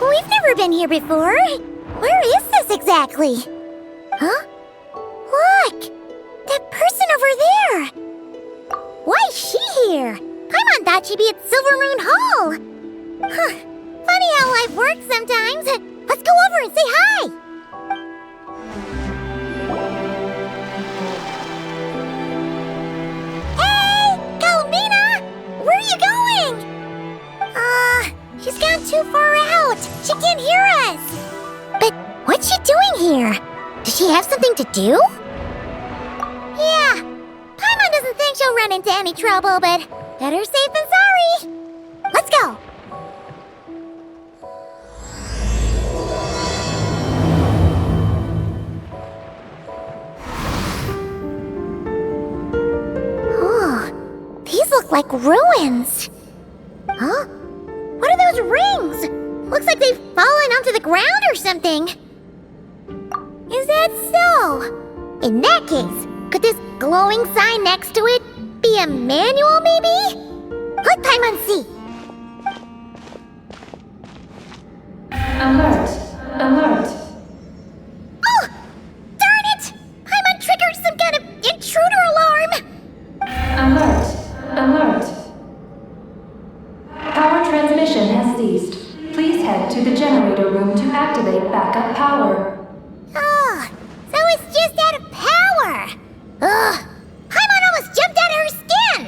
We've never been here before. Where is this exactly? Huh? Look! That person over there! Why is she here? Paimon thought she'd be at Silvermoon Hall! Huh. Funny how life works sometimes. Let's go over and say hi! Hey! Kalumina! Where are you going? She's gone too far out. She can't hear us. But what's she doing here? Does she have something to do? Yeah. Paimon doesn't think she'll run into any trouble, but better safe than sorry. Let's go. Oh, these look like ruins. Huh? What are those rings? Looks like they've fallen onto the ground or something. Is that so? In that case, could this glowing sign next to it be a manual, maybe? Let Paimon see. Alert! Alert! Oh! Darn it! Paimon triggered some kind of intruder alarm! Alert! Alert! Power transmission has ceased. Please head to the generator room to activate backup power. Oh, so it's just out of power! Ugh! Paimon almost jumped out of her skin!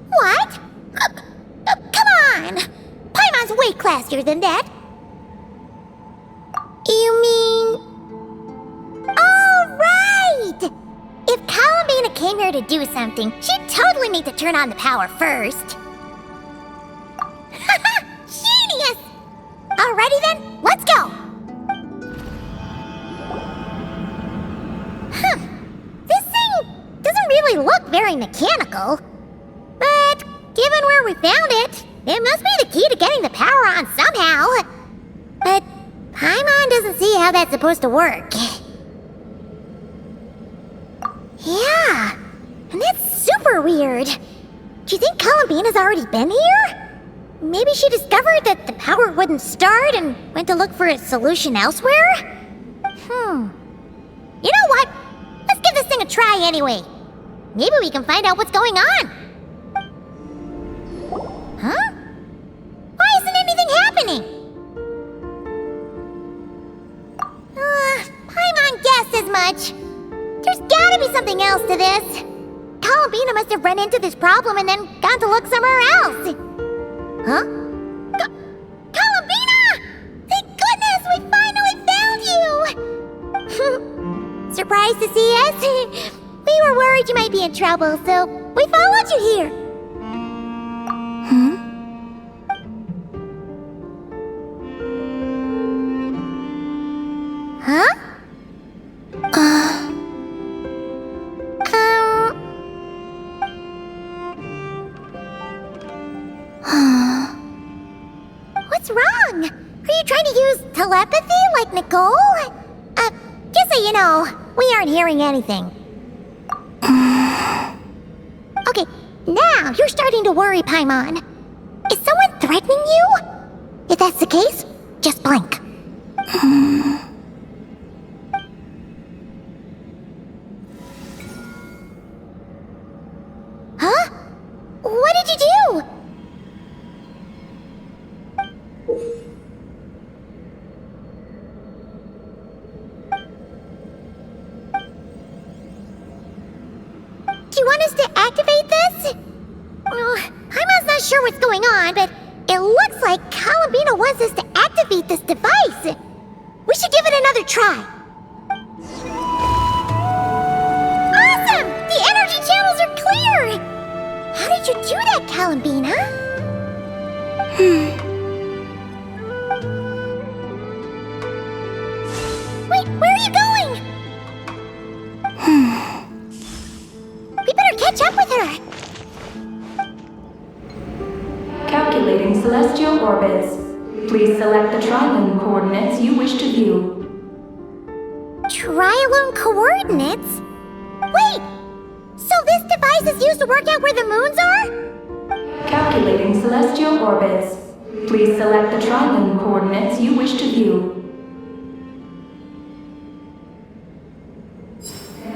What? Come on! Paimon's way classier than that. You mean... Oh, right! If Columbina came here to do something, she'd totally need to turn on the power first. Genius! Alrighty then, let's go! Huh. This thing doesn't really look very mechanical. But given where we found it, it must be the key to getting the power on somehow. But Paimon doesn't see how that's supposed to work. Yeah, and that's super weird. Do you think Columbina's already been here? Maybe she discovered that the power wouldn't start and went to look for a solution elsewhere? You know what? Let's give this thing a try anyway. Maybe we can find out what's going on. Huh? Why isn't anything happening? Paimon guessed as much. There's gotta be something else to this. Columbina must have run into this problem and then gone to look somewhere else. Huh? Columbina! Thank goodness we finally found you! Surprised to see us? We were worried you might be in trouble, so we followed you here. Huh? What's wrong? Are you trying to use telepathy like Nicole? Just so you know, we aren't hearing anything. Okay, now you're starting to worry, Paimon. Is someone threatening you? If that's the case, just blink. Huh? What did you do? Do you want us to activate this? Paimon's not sure what's going on, but it looks like Columbina wants us to activate this device. We should give it another try. Awesome! The energy channels are clear! How did you do that, Columbina? Wait, where are you going? We better catch up with her. Calculating celestial orbits. Please select the trilane coordinates you wish to view. Trilane coordinates? Wait! So this device is used to work out where the moons are? Calculating celestial orbits. Please select the triangle coordinates you wish to view.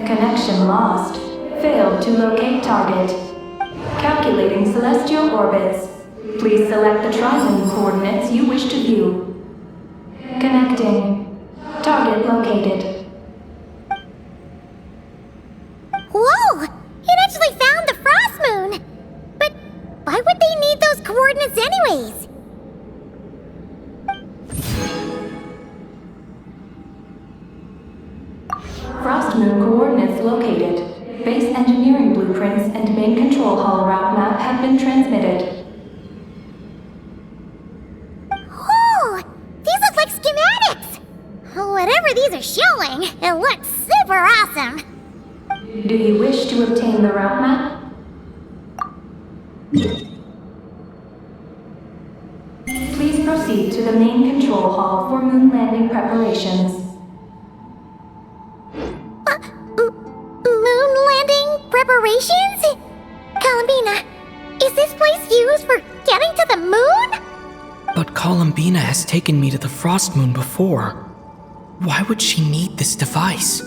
Connection lost. Failed to locate target. Calculating celestial orbits. Please select the triangle coordinates you wish to view. Connecting. Target located. Whoa! It actually found the frost moon! But why would they need those coordinates anyways? Frost moon coordinates located. Base engineering blueprints and main control hall route map have been transmitted. Oh! These look like schematics! Whatever these are showing, it looks super awesome! Do you wish to obtain the route map? Please proceed to the main control hall for moon landing preparations. Moon landing preparations? Columbina, is this place used for getting to the moon? But Columbina has taken me to the Frost Moon before. Why would she need this device?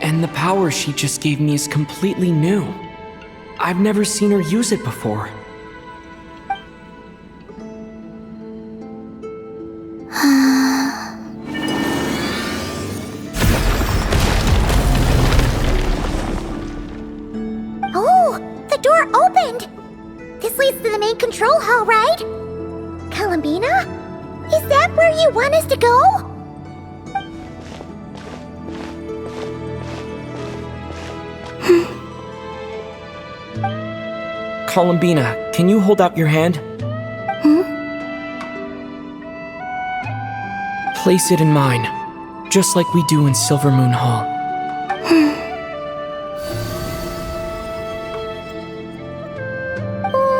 And the power she just gave me is completely new. I've never seen her use it before. Oh, the door opened! This leads to the main control hall, right? Columbina? Is that where you want us to go? Columbina, can you hold out your hand? Place it in mine, just like we do in Silver Moon Hall.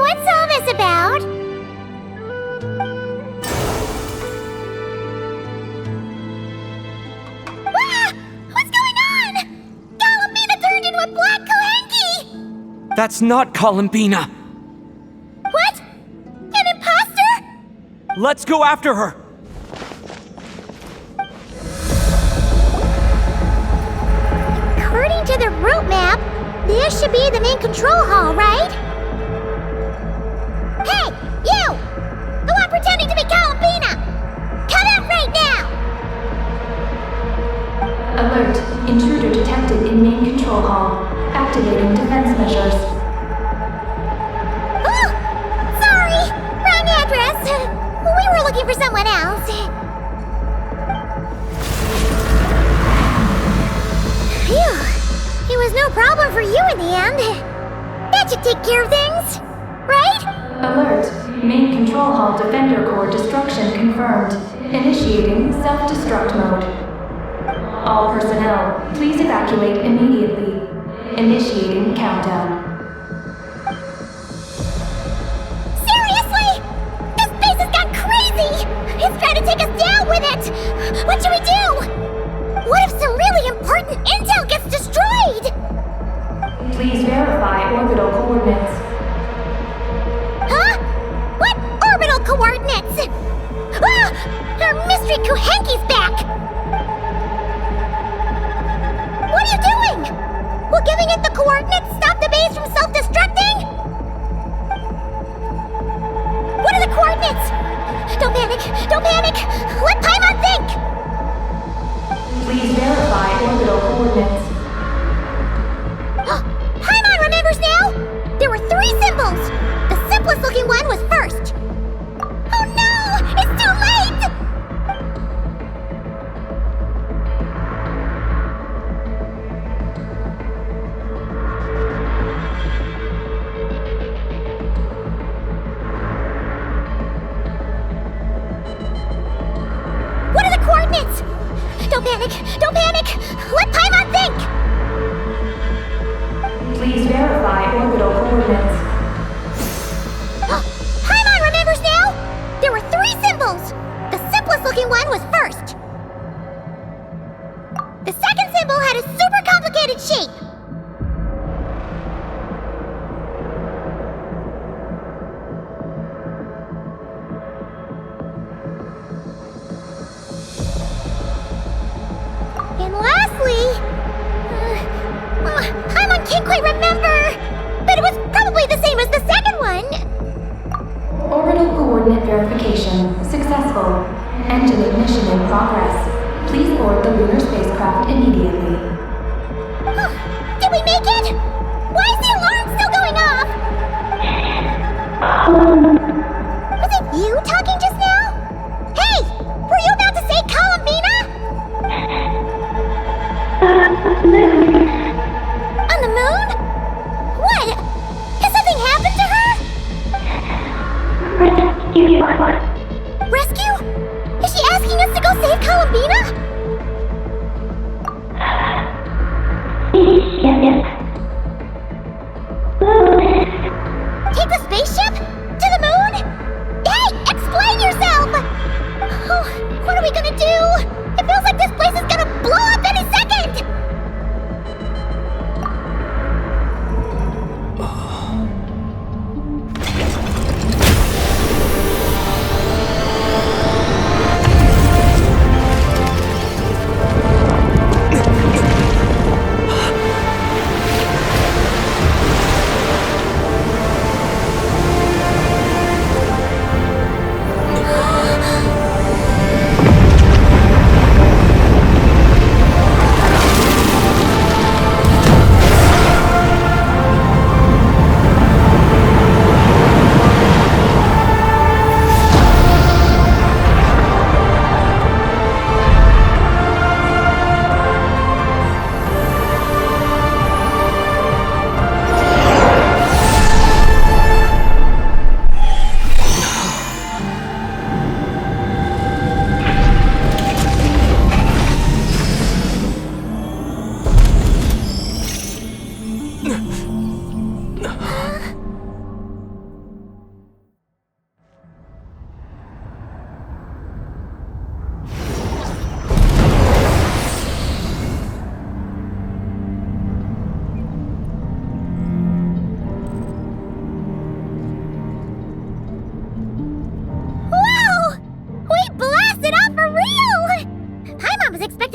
What's all this about? Ah! What's going on? Columbina turned into a black Kohenki! That's not Columbina! What? An imposter? Let's go after her! According to the route map, this should be the main control hall, right? Hey, you! The one pretending to be Columbina! Come out right now! Alert. Intruder detected in main control hall. Activating defense measures. Oh! Sorry! Wrong address! We were looking for someone else. Phew! It was no problem for you in the end. That should take care of things, right? Alert. Main control hall defender core destruction confirmed. Initiating self-destruct mode. All personnel, please evacuate immediately. Initiating countdown. Seriously? This place has gone crazy! It's trying to take us down with it! What should we do? What if some really important intel gets destroyed? Please verify orbital coordinates. Huh? What orbital coordinates? Ah! Our mystery Kohenki's back! What are you doing? Will giving it the coordinates stop the base from self-destructing? What are the coordinates? Don't panic! Don't panic! Let Paimon think! Please verify orbital coordinates. Paimon remembers now! There were 3 symbols! The simplest looking one was first. Oh no! It's too late! What are the coordinates? Don't panic! Don't panic! Let Paimon think! Please verify orbital coordinates. Paimon remembers now! There were 3 symbols! The simplest looking one was first. The second symbol had a super complicated shape. I remember! But it was probably the same as the second one! Orbital coordinate verification successful. Engine ignition in progress. Please board the lunar spacecraft immediately. Did we make it? Why is the alarm still going off? Was it you talking just now? Hey! Were you about to say Columbina? On the moon? What? Has something happened to her? Rescue? Is she asking us to go save Columbina? Take the spaceship? To the moon? Hey, explain yourself! Oh, what are we gonna do? It feels like this place is gonna blow up any second!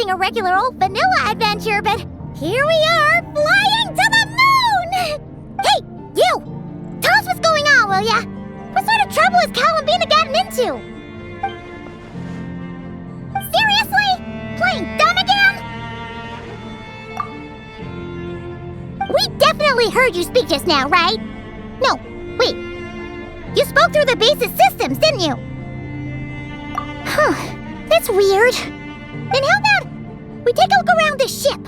A regular old vanilla adventure, but here we are, flying to the moon! Hey, you! Tell us what's going on, will ya? What sort of trouble has Columbina gotten into? Seriously? Playing dumb again? We definitely heard you speak just now, right? No, wait. You spoke through the base's systems, didn't you? Huh, that's weird. Then how about we take a look around this ship?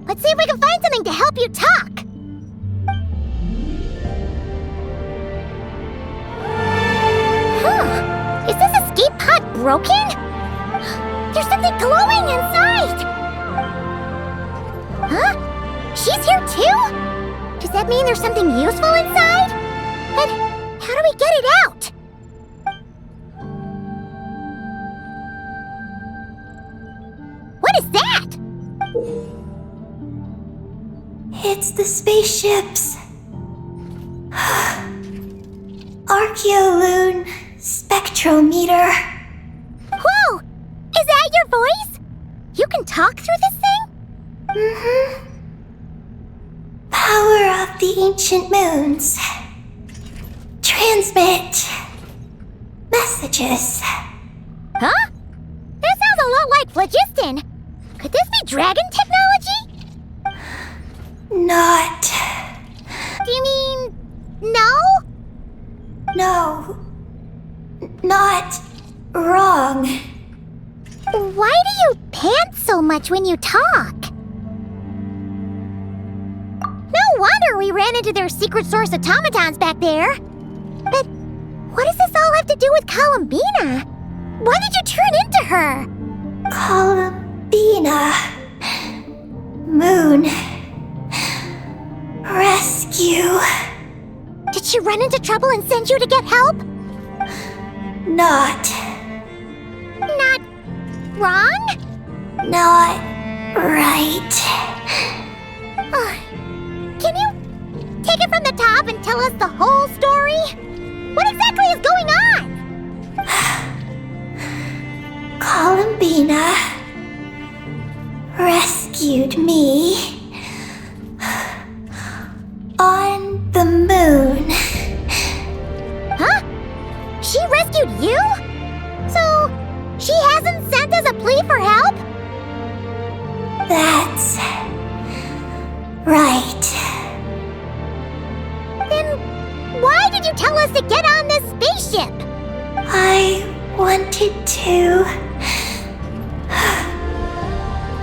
Let's see if we can find something to help you talk. Huh. Is this escape pod broken? There's something glowing inside! Huh? She's here too? Does that mean there's something useful inside? But how do we get it out? What is that? It's the spaceship's Archeoloon spectrometer. Whoa! Is that your voice? You can talk through this thing? Mm-hmm. Power of the ancient moons. Transmit messages. Huh? That sounds a lot like phlogiston. Could this be dragon technology? Not. Do you mean no? No. Not wrong. Why do you pant so much when you talk? No wonder we ran into their secret source automatons back there. But what does this all have to do with Columbina? Why did you turn into her? Columbina. Moon. Rescue. Did she run into trouble and send you to get help? Not wrong? Not right. Can you take it from the top and tell us the whole story? What exactly is going on? Columbina rescued me you tell us to get on this spaceship? I wanted to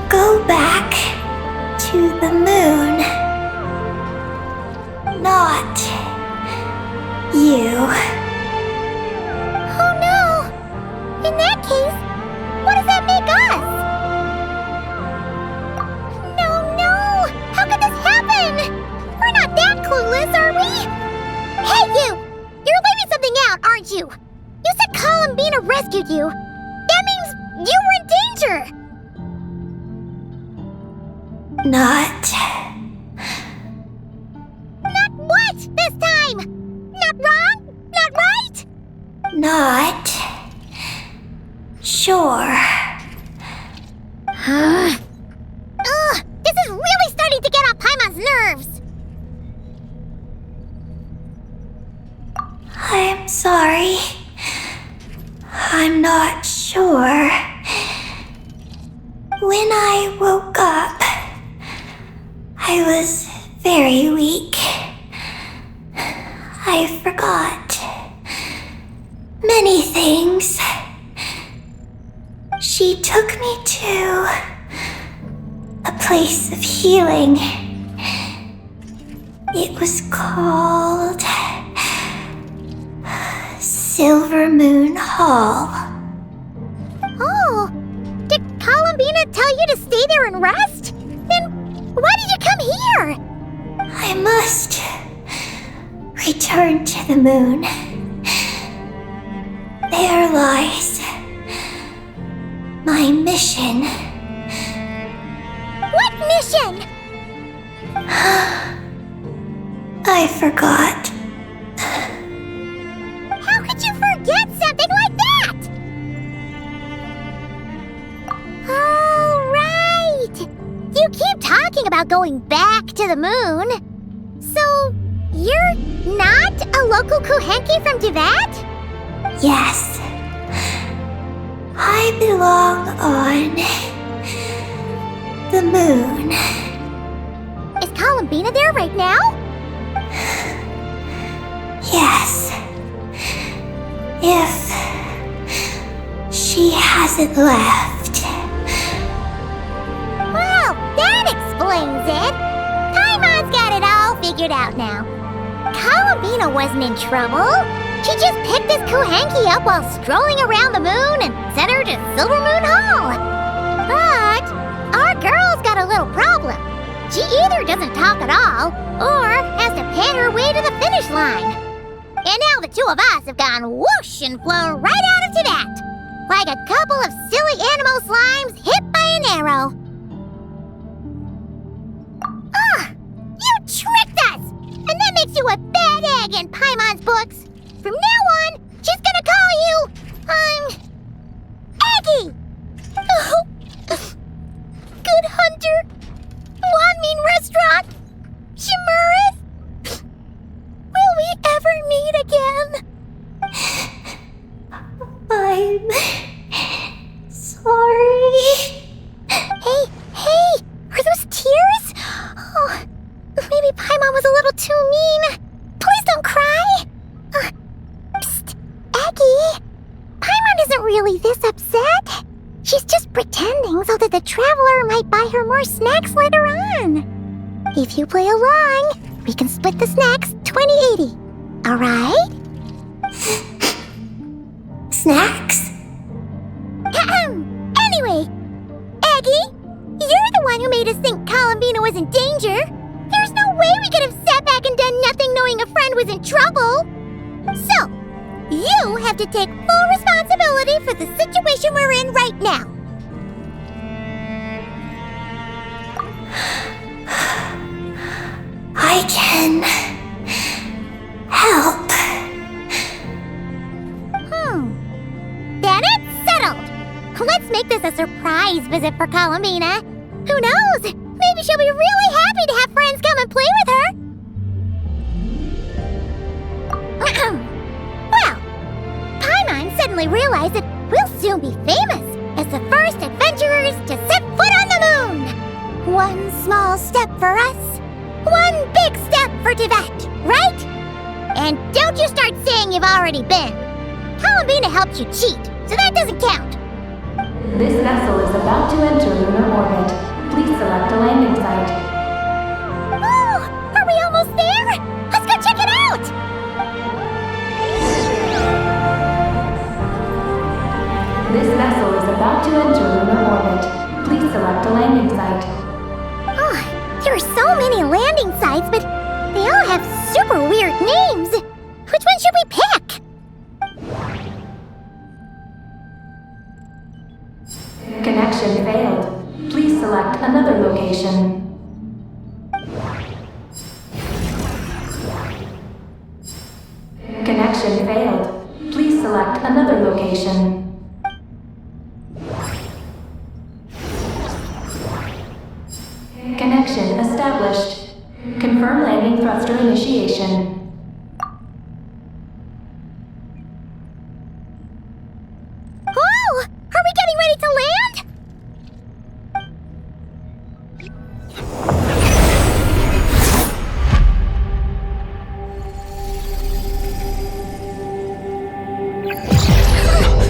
go back to the moon. Not you. Oh no! In that case, what does that make us? No! How could this happen? We're not that clueless, are we? Hey, you! You're leaving something out, aren't you? You said Columbina rescued you. That means you were in danger. Not What this time? Not wrong? Not right? not sure. Ugh, this is really starting to get on Paimon's nerves. I'm sorry. I'm not sure. When I woke up, I was very weak. I forgot many things. She took me to a place of healing. It was called Silver Moon Hall. Oh, did Columbina tell you to stay there and rest? Then why did you come here? I must return to the moon. There lies my mission. What mission? I forgot. How could you forget something like that? Oh, right. You keep talking about going back to the moon. So, you're not a local Kuhenki from Tibet? Yes. I belong on the moon. Is Columbina there right now? Yes. If she hasn't left. Well, that explains it. Paimon's got it all figured out now. Columbina wasn't in trouble. She just picked this Kuhenki up while strolling around the moon and sent her to Silver Moon Hall. But our girl's got a little problem. She either doesn't talk at all, or has to pant her way to the finish line. And now the two of us have gone whoosh and flown right out of Tibet, like a couple of silly animal slimes hit by an arrow. You tricked us! And that makes you a bad egg in Paimon's books. From now on, she's gonna call you, Aggie! Oh, Good Hunter, Wanmin Restaurant, Shimurith. Will we ever meet again? I'm sorry. Hey, are those tears? Oh, maybe Paimon was a little too mean. Please don't cry. Psst, Aggie. Paimon isn't really this upset. She's just pretending so that the traveler might buy her more snacks later on. If you play along, we can split the snacks 20-80. All right? Snacks? Anyway, Aggie, you're the one who made us think Columbina was in danger. There's no way we could have sat back and done nothing knowing a friend was in trouble. So, you have to take full responsibility for the situation we're in right now. I can help. Then it's settled. Let's make this a surprise visit for Columbina. Who knows? Maybe she'll be really happy to have friends come and play with her. Well, Paimon suddenly realized that we'll soon be famous as the first adventurers to set foot on the moon. One small step for us, one big step for Tibet, right? And don't you start saying you've already been. Columbina helped you cheat, so that doesn't count. This vessel is about to enter lunar orbit. Please select a landing site. Oh, are we almost there? Let's go check it out! This vessel is about to enter lunar orbit. Please select a landing site. Oh, there are so many landing sites, but they all have super weird names. Which one should we pick? Connection failed. Please select another location. Connection failed. Please select another location. Connection established. Confirm landing thruster initiation. Oh, are we getting ready to land?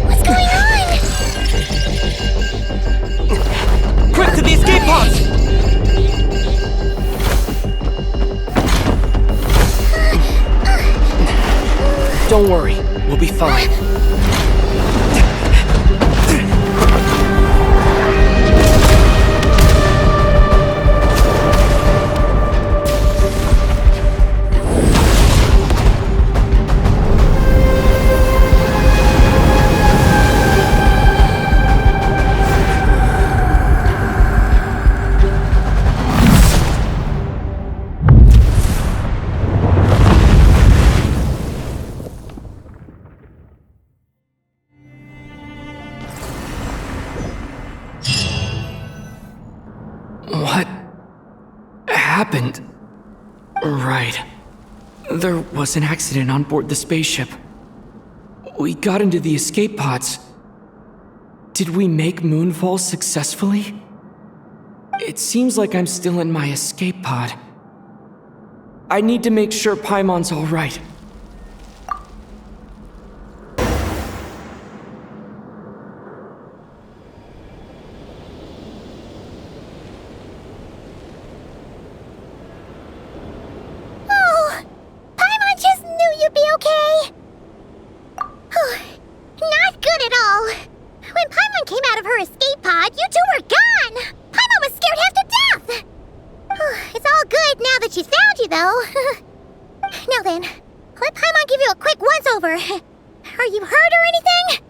What's going on? Quick to the escape pods! Don't worry, we'll be fine. What happened? Right. There was an accident on board the spaceship. We got into the escape pods. Did we make moonfall successfully? It seems like I'm still in my escape pod. I need to make sure Paimon's all right. Oh, Paimon just knew you'd be okay. Not good at all. When Paimon came out of her escape pod, you two were gone. Paimon was scared half to death. It's all good now that she's found you, though. Now then, let Paimon give you a quick once-over. Are you hurt or anything?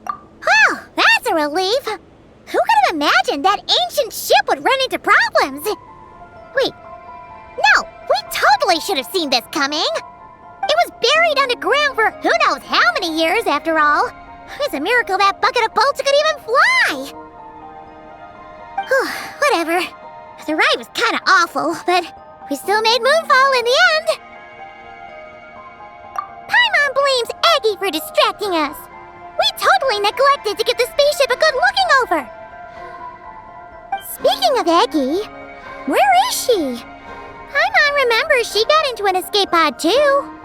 Well, that's a relief. Who could have imagined that ancient ship would run into problems? Wait, no, we totally should have seen this coming. It was buried underground for who knows how many years, after all. It's a miracle that bucket of bolts could even fly. Whatever. The ride was kind of awful, but we still made moonfall in the end. Paimon blames Aggie for distracting us. We totally neglected to give the spaceship a good looking over. Speaking of Aggie, where is she? Paimon remembers she got into an escape pod too.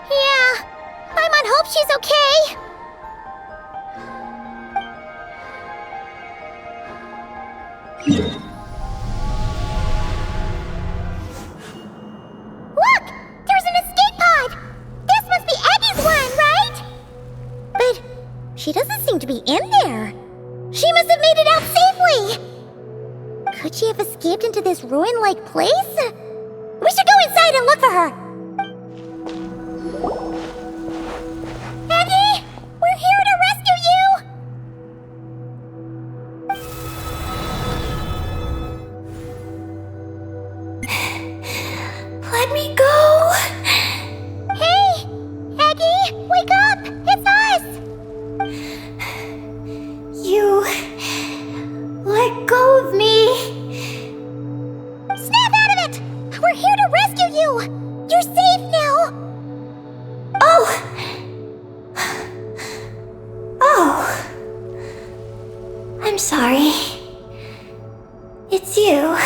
Yeah, Paimon hopes she's okay. Look! There's an escape pod! This must be Aggie's one, right? But she doesn't seem to be in there. She must have made it out safely! Could she have escaped into this ruin-like place? We should go inside and look for her! Aggie! We're here to rescue you! Let me go! Hey! Aggie! Wake up! It's us! You... let go of me! Snap out of it! We're here to rescue you! You're safe now! Oh! Oh! I'm sorry. It's you.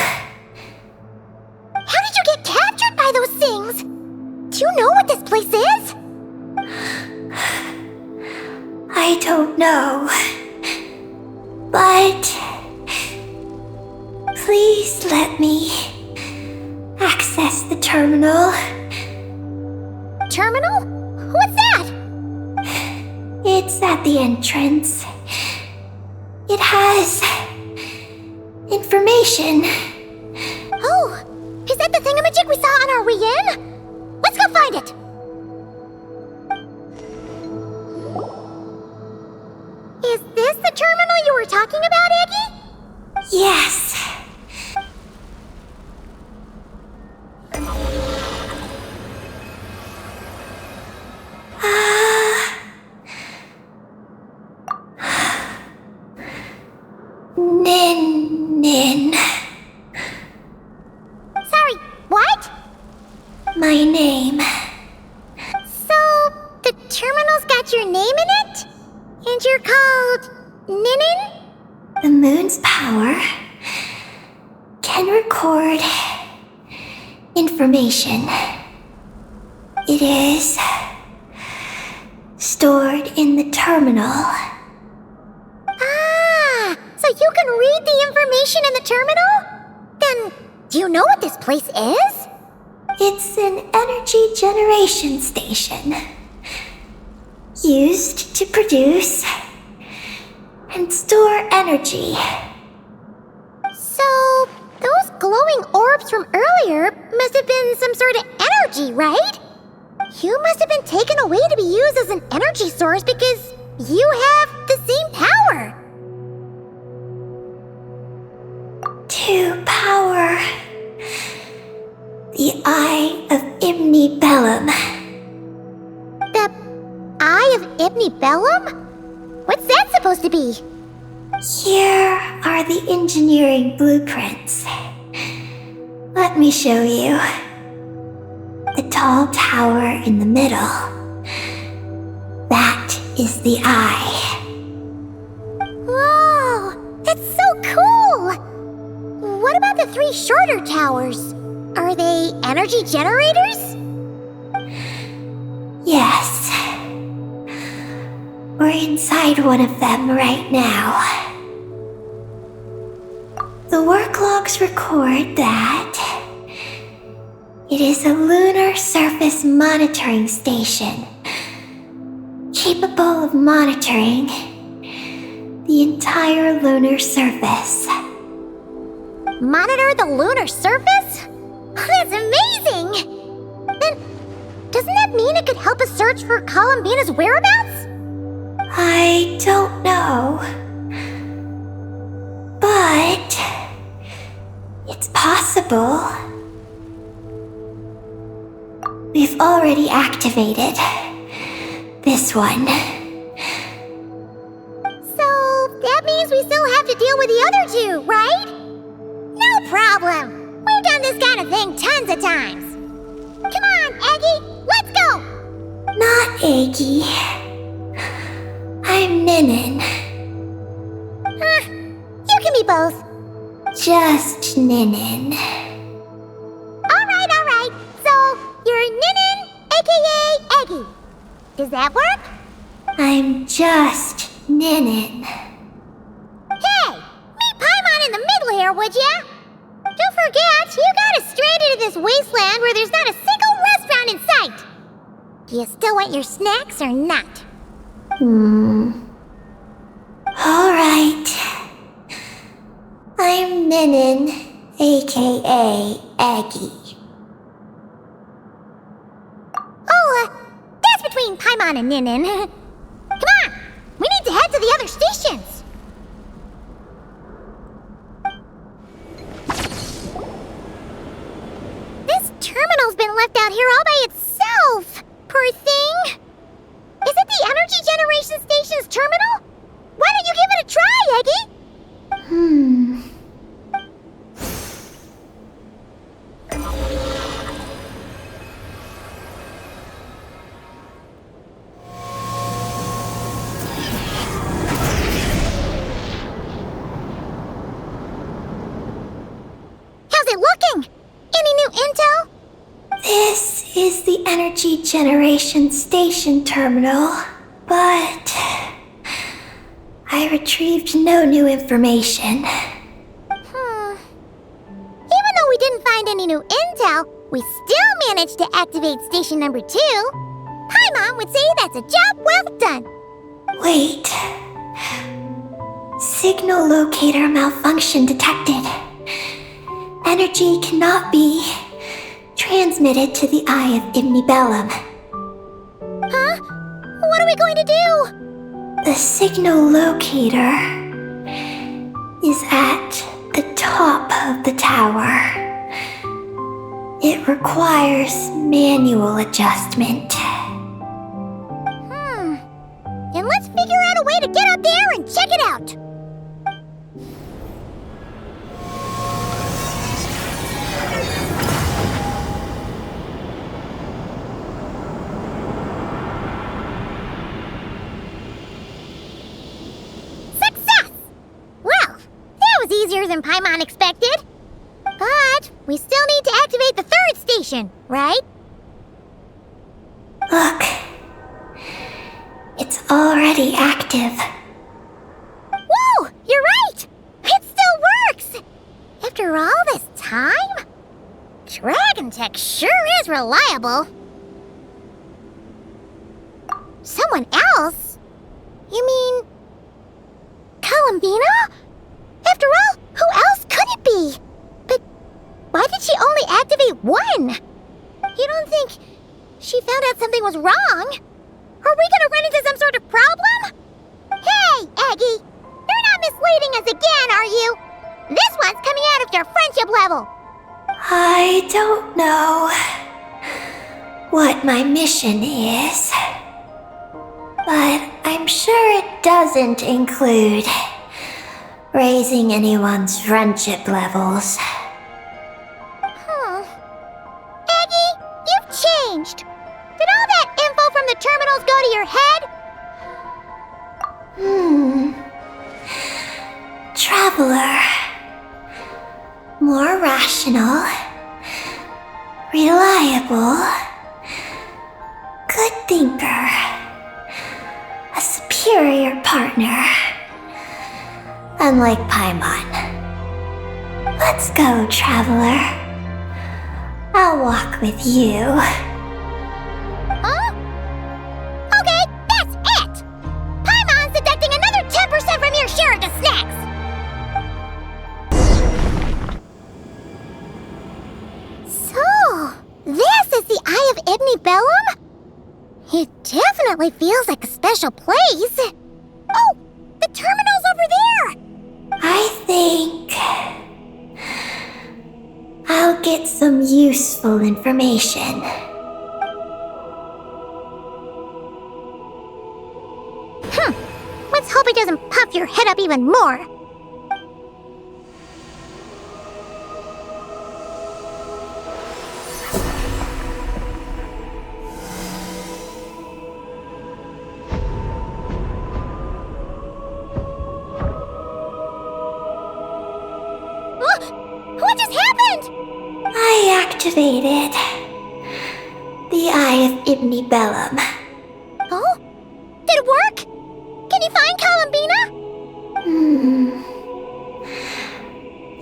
How did you get captured by those things? Do you I don't know. But please let me access the terminal. Terminal? What's that? It's at the entrance. It has information. Oh, is that the thingamajig we saw on our way in? Let's go find it. Is this the terminal you were talking about, Eggy? Yes. Nin. Sorry, what? My name. So, the terminal's got your name in it? And you're called Ninin? The moon's power can record information. It is stored in the terminal. Ah, so you can read the information in the terminal? Then, do you know what this place is? It's an energy generation station used to produce and store energy. So, those glowing orbs from earlier must have been some sort of energy, right? You must have been taken away to be used as an energy source because you have the same power. To power the Eye of Imnibellum. The Eye of Imnibellum? What's that supposed to be? Here are the engineering blueprints. Let me show you. The tall tower in the middle. That is the eye. Whoa, that's so cool! What about the three shorter towers? Are they energy generators? Yes. We're inside one of them right now. The work logs record that it is a lunar surface monitoring station, capable of monitoring the entire lunar surface. Monitor the lunar surface? That's amazing! Then, doesn't that mean it could help us search for Columbina's whereabouts? I don't know. But it's possible. We've already activated this one. So, that means we still have to deal with the other two, right? No problem! We've done this kind of thing tons of times. Come on, Eggy, let's go! Not Eggy. I'm Ninin. You can be both. Just Ninin. Alright. So, you're Ninin, aka Eggy. Does that work? I'm just Ninin. Hey, meet Paimon in the middle here, would ya? Don't forget, you got us stranded in this wasteland where there's not a single restaurant in sight. Do you still want your snacks or not? Alright. I'm Ninin, aka Eggy. Oh, that's between Paimon and Ninin. Come on, we need to head to the other stations. This terminal's been left out here all by itself. Poor thing. Is it the energy generation station's terminal? Why don't you give it a try, Eggy? How's it looking? Any new intel? This is the energy generation station terminal, but I retrieved no new information. Even though we didn't find any new intel, we still managed to activate station number 2. Paimon would say that's a job well done. Wait. Signal locator malfunction detected. Energy cannot be transmitted to the Eye of Ibnibellum. Huh? What are we going to do? The signal locator is at the top of the tower. It requires manual adjustment. Then let's figure out a way to get up there and check it out. Success! Well, that was easier than Paimon expected. But we still need to activate the 3rd station, right? Look. It's already active. Whoa! You're right! It still works! After all this time? Dragon Tech sure is reliable. Someone else? You mean... Columbina? After all, who else could it be? But why did she only activate 1? You don't think she found out something was wrong? Are we gonna run into some sort of problem? Hey, Aggie! You're not misleading us again, are you? This one's coming out of your friendship level. I don't know what my mission is, but I'm sure it doesn't include raising anyone's friendship levels. Aggie, you've changed. Did all that info from the terminals go to your head? Traveler. More rational. Reliable. Good thinker. A superior partner. Unlike Paimon. Let's go, Traveler. I'll walk with you. Huh? Okay, that's it! Paimon's deducting another 10% from your share of the snacks! So, this is the Eye of Ibnibellum? It definitely feels like a special place. Oh, the terminal's over there! I think I'll get some useful information. Let's hope it doesn't puff your head up even more. What just happened? I activated the Eye of Ibnibellum. Oh? Did it work? Can you find Columbina?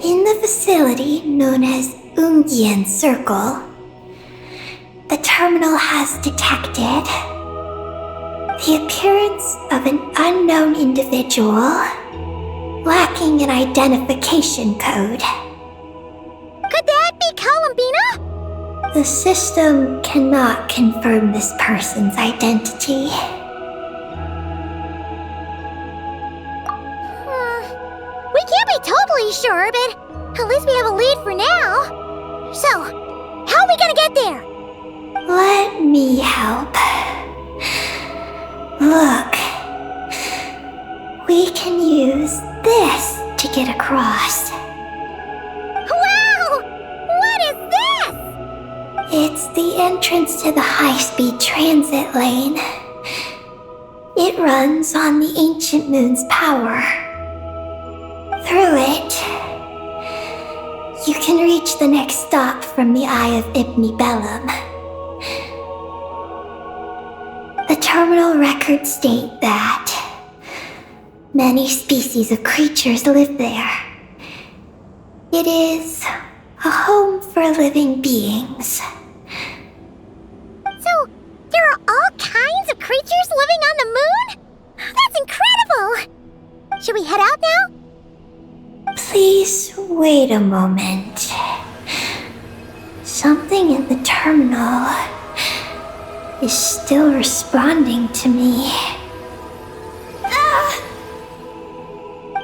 In the facility known as Ungian Circle, the terminal has detected the appearance of an unknown individual lacking an identification code. Could that be Columbina? The system cannot confirm this person's identity. We can't be totally sure, but at least we have a lead for now. So, how are we gonna get there? Let me help. Look. We can use this to get across. Wow! What is this? It's the entrance to the high-speed transit lane. It runs on the ancient moon's power. Through it, you can reach the next stop from the Eye of Ibnibellum. The terminal records state that Many species of creatures live there. It is a home for living beings. So, there are all kinds of creatures living on the moon? That's incredible! Should we head out now? Please wait a moment. Something in the terminal is still responding to me.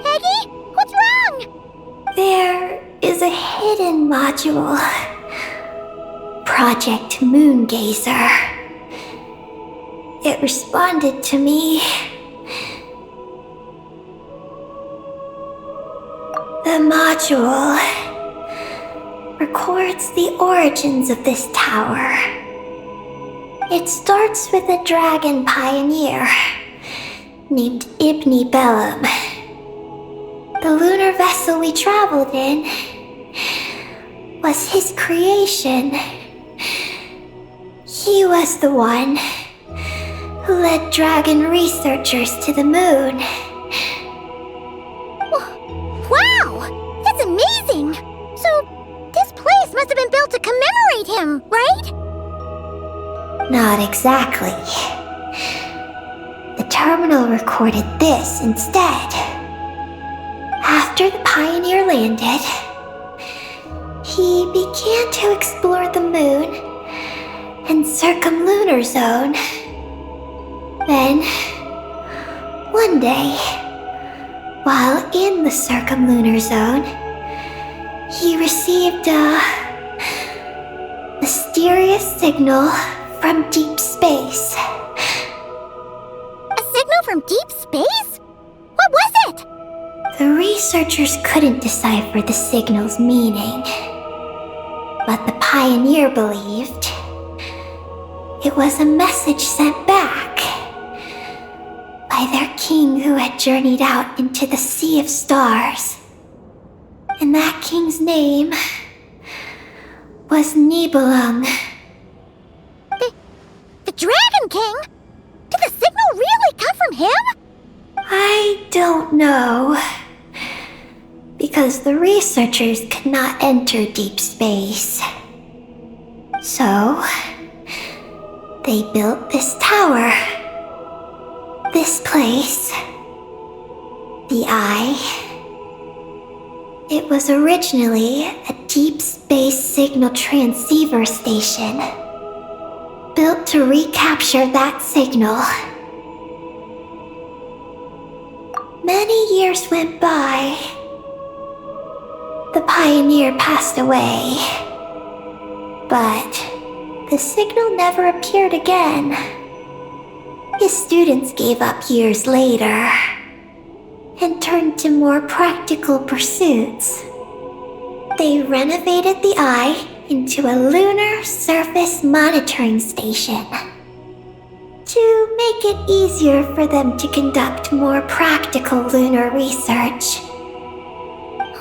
Peggy, what's wrong? There is a hidden module. Project Moongazer. It responded to me. The module records the origins of this tower. It starts with a dragon pioneer named Ibni Bellum. The lunar vessel we traveled in was his creation. He was the one who led dragon researchers to the moon. Wow! That's amazing! So, this place must have been built to commemorate him, right? Not exactly. The terminal recorded this instead. After the pioneer landed, he began to explore the moon and circumlunar zone. Then, one day, while in the circumlunar zone, he received a mysterious signal from deep space. A signal from deep space? What was it? The researchers couldn't decipher the signal's meaning, but the pioneer believed it was a message sent back by their king who had journeyed out into the sea of stars. And that king's name was Nibelung. The Dragon King? Did the signal really come from him? I don't know, because the researchers could not enter deep space. So, they built this tower. This place. The Eye. It was originally a deep space signal transceiver station, built to recapture that signal. Many years went by. The pioneer passed away, but the signal never appeared again. His students gave up years later and turned to more practical pursuits. They renovated the Eye into a lunar surface monitoring station to make it easier for them to conduct more practical lunar research.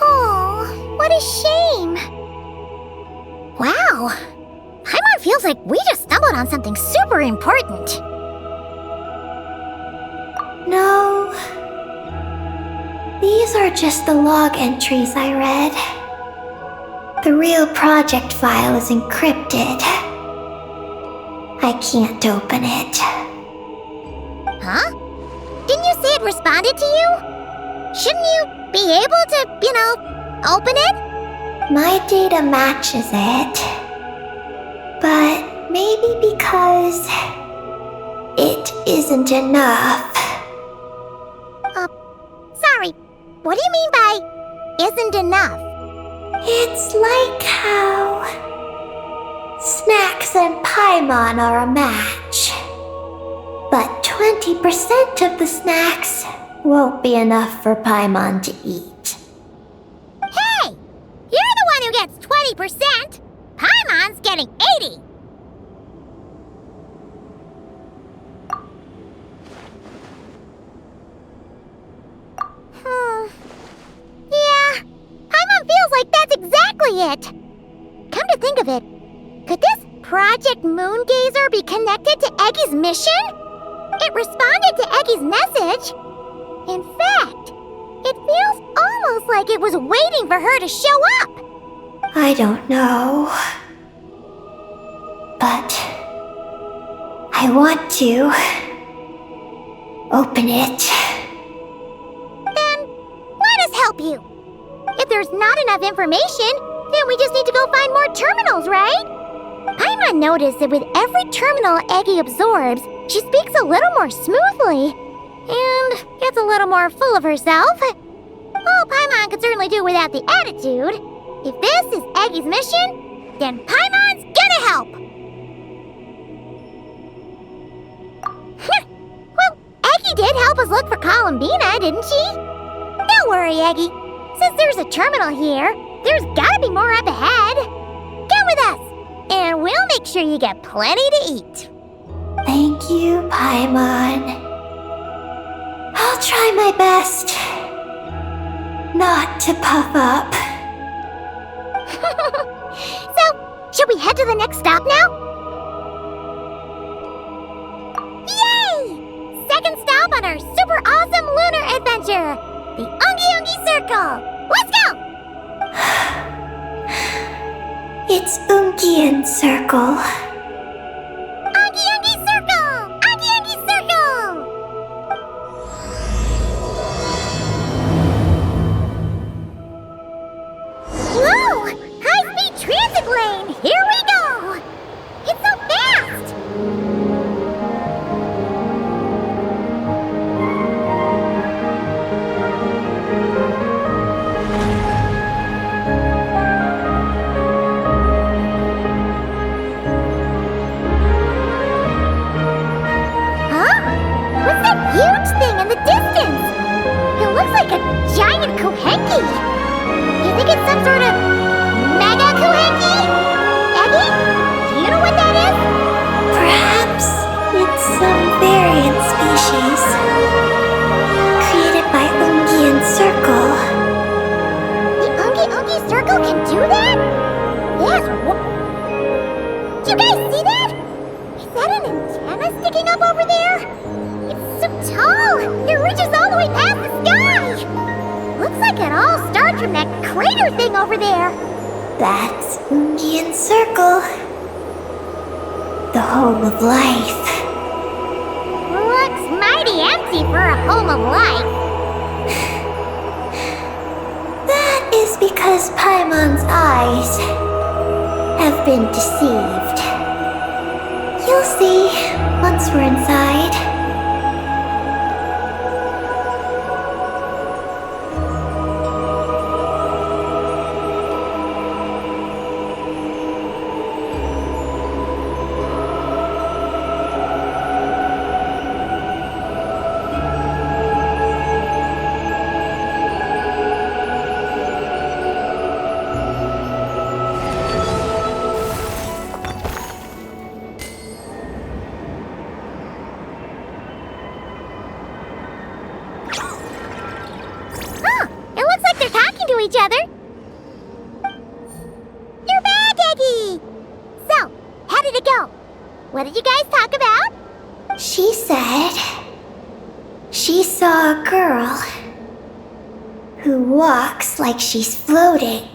Oh, what a shame. Wow. Paimon feels like we just stumbled on something super important. No. These are just the log entries I read. The real project file is encrypted. I can't open it. Huh? Didn't you say it responded to you? Shouldn't you be able to, open it? My data matches it. But maybe because it isn't enough. Sorry, what do you mean by isn't enough? It's like how snacks and Paimon are a match. But 20% of the snacks won't be enough for Paimon to eat. Hey! You're the one who gets 20%! Paimon's getting 80! Yeah, Paimon feels like that's exactly it! Come to think of it, could this Project Moongazer be connected to Eggy's mission? It responded to Eggy's message. In fact, it feels almost like it was waiting for her to show up. I don't know. But I want to open it. Then let us help you. If there's not enough information, then we just need to go find more terminals, right? Paimon noticed that with every terminal Eggy absorbs, she speaks a little more smoothly and gets a little more full of herself. Well, Paimon could certainly do without the attitude. If this is Eggy's mission, then Paimon's gonna help. Well, Eggy did help us look for Columbina, didn't she? Don't worry, Eggy. Since there's a terminal here, there's gotta be more up ahead. Come with us, and we'll make sure you get plenty to eat. Thank you, Paimon. I'll try my best not to puff up. So, should we head to the next stop now? Yay! Second stop on our super awesome lunar adventure, the Ungi Circle. Let's go! It's Ungian Circle. Ungi Circle! Ungi Circle! Whoa! High-speed transit lane! Here we go! It's so fast! Huh? What's that huge thing in the distance? It looks like a giant Kuhenki. You think it's some sort of mega Kuhenki? Eggy? Do you know what that is? Perhaps it's some variant species created by Ungian Circle. The Ungi Circle can do that? Yes. Do you guys see that? Is that an antenna sticking up over there? It's so tall. It reaches all the way past the sky. Looks like it all starts from that crater thing over there. That's Ungian Circle, the home of life. Looks mighty empty for a home of life. That is because Paimon's eyes have been deceived. You'll see once we're inside. Each other. You're back, Eggy! So, how did it go? What did you guys talk about? She said she saw a girl who walks like she's floating.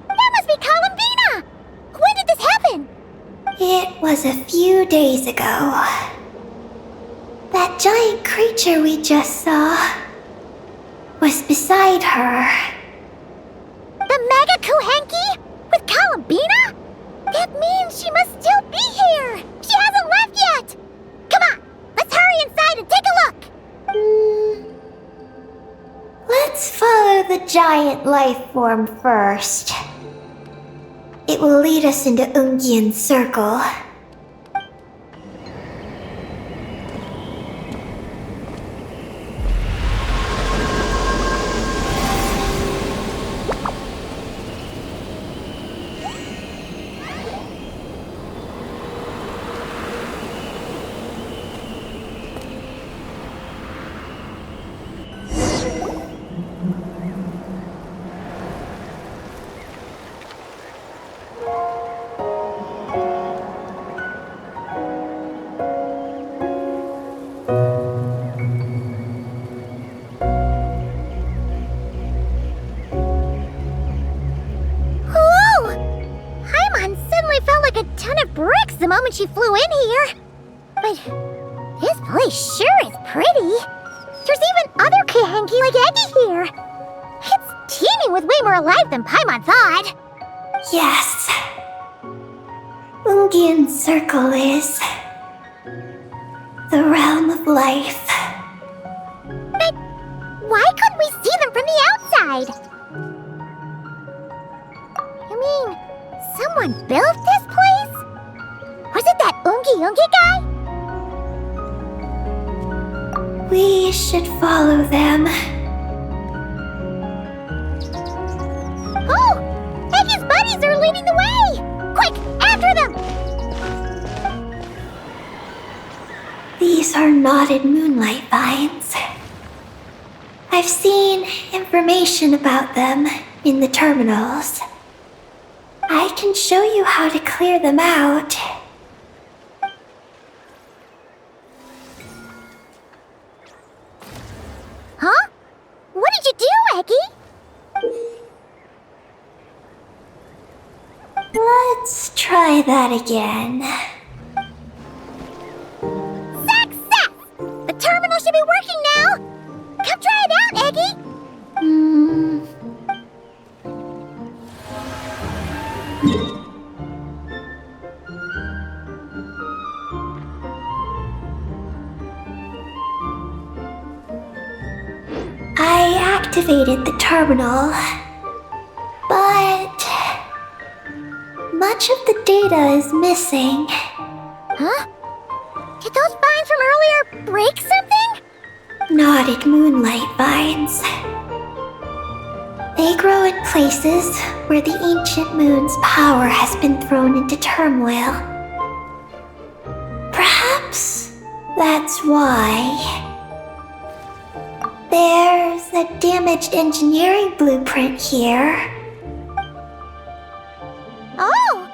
That must be Columbina! When did this happen? It was a few days ago. That giant creature we just saw was beside her. The Mega Kuhenki? With Columbina? That means she must still be here! She hasn't left yet! Come on, let's hurry inside and take a look! Let's follow the giant life form first. It will lead us into Ungian Circle. the moment she flew in here. But this place sure is pretty. There's even other Kahenki like Eggy here. It's teeming with way more alive than Paimon thought. Yes. Ungian Circle is the realm of life. But why couldn't we see them from the outside? You mean someone built this place? Was it that Ungi guy? We should follow them. Oh! Eggy's buddies are leading the way! Quick, after them! These are knotted moonlight vines. I've seen information about them in the terminals. I can show you how to clear them out. Huh? What did you do, Eggy? Let's try that again. Success! The terminal should be working now! Come try it out, Eggy! I activated the terminal, but much of the data is missing. Huh? Did those vines from earlier break something? Knotted moonlight vines. They grow in places where the ancient moon's power has been thrown into turmoil. Perhaps that's why. There's a damaged engineering blueprint here. Oh!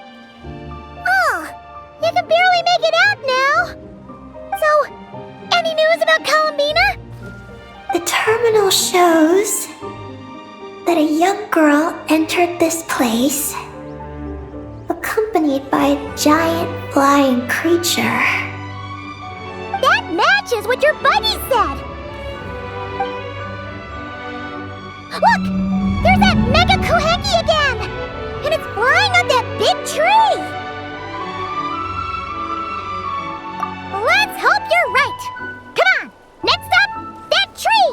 Oh! You can barely make it out now! So, any news about Columbina? The terminal shows that a young girl entered this place, accompanied by a giant flying creature. That matches what your buddy said! Look! There's that Mega Kahenki again! And it's flying on that big tree! Let's hope you're right! Come on! Next up, that tree!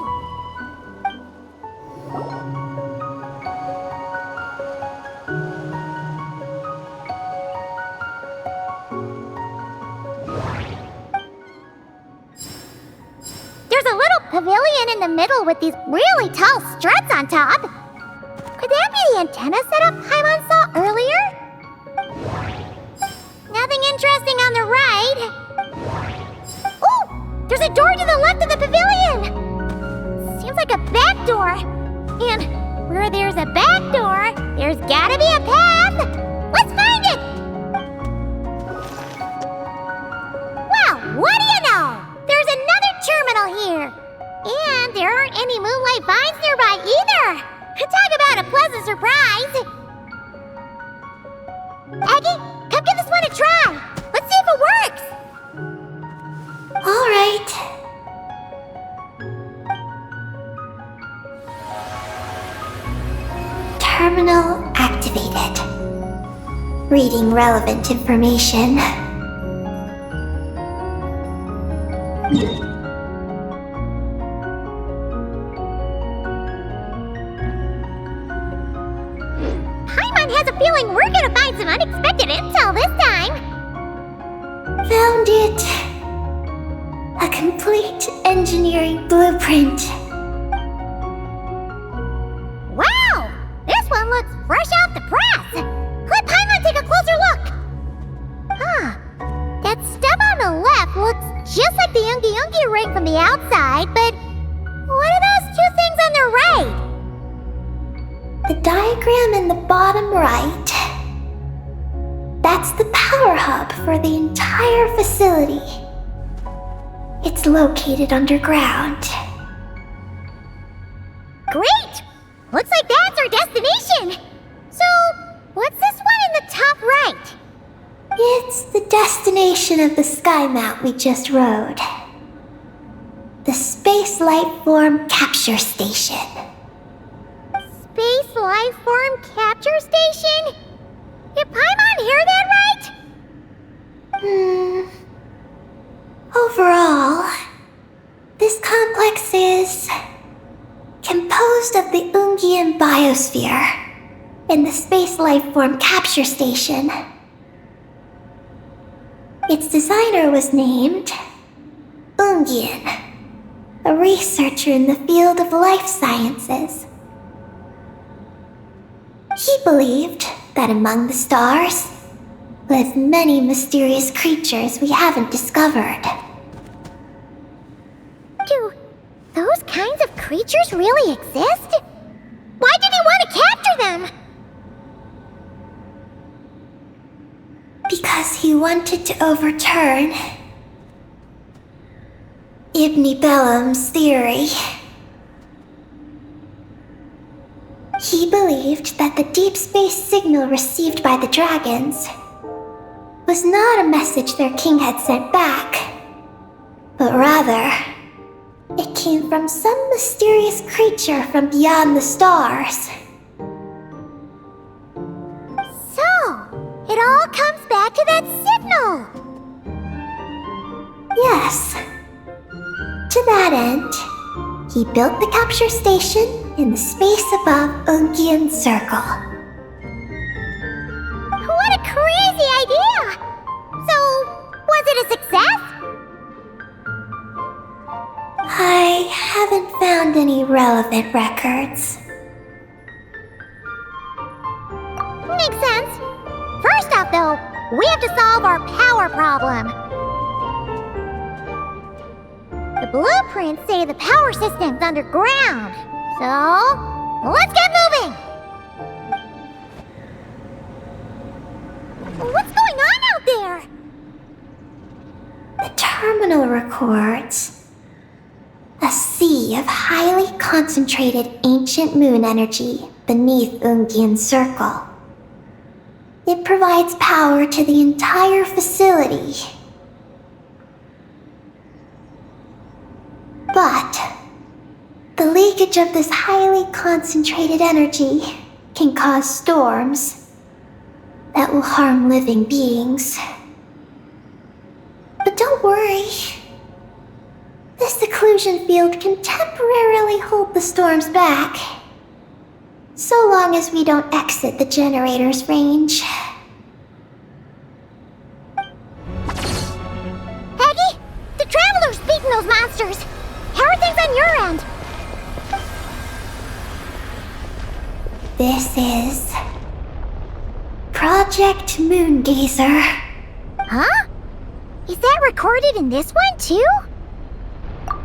There's a little pavilion in the middle with these really tall struts on top. Could that be the antenna setup Paimon saw earlier? Nothing interesting on the right. Oh! There's a door to the left of the pavilion! Seems like a back door. And where there's a back door, there's gotta be a path! Let's find it! Well, what do you know? There's another terminal here. And there aren't any moonlight vines nearby either. Talk about a pleasant surprise. Eggy, come give this one a try. Let's see if it works. All right. Terminal activated. Reading relevant information. Paimon has a feeling we're gonna find some unexpected intel this time. Found it. A complete engineering blueprint. Wow! This one looks fresh off the press. Let Paimon take a closer look. Huh. That stuff on the left looks just like the Ungi ring from the outside, but what are those two things on the right? The diagram in the bottom right. That's the power hub for the entire facility. It's located underground. Great! Looks like that's our destination. So, what's this one in the top right? It's the destination of the sky mount we just rode. The Space Life Form Capture Station. Space Life Form Capture Station? Did Paimon hear that right? Overall, this complex is composed of the Ungian biosphere and the Space Life Form Capture Station. Its designer was named Ungian, a researcher in the field of life sciences. He believed that among the stars live many mysterious creatures we haven't discovered. Do those kinds of creatures really exist? Why did he want to capture them? Because he wanted to overturn Ibn Bellum's theory. He believed that the deep space signal received by the dragons was not a message their king had sent back, but rather, it came from some mysterious creature from beyond the stars. So, it all comes back to that signal! Yes. To that end, he built the capture station in the space above Ungian Circle. What a crazy idea! So, was it a success? I haven't found any relevant records. Makes sense. First off, though, we have to solve our power problem. The blueprints say the power system's underground. So, let's get moving! What's going on out there? The terminal records a sea of highly concentrated ancient moon energy beneath Ungian Circle. It provides power to the entire facility. But the leakage of this highly concentrated energy can cause storms that will harm living beings. But don't worry. This seclusion field can temporarily hold the storms back, so long as we don't exit the generator's range. Peggy, the Traveler's beaten those monsters. How are things on your end? This is Project Moongazer. Huh? Is that recorded in this one, too?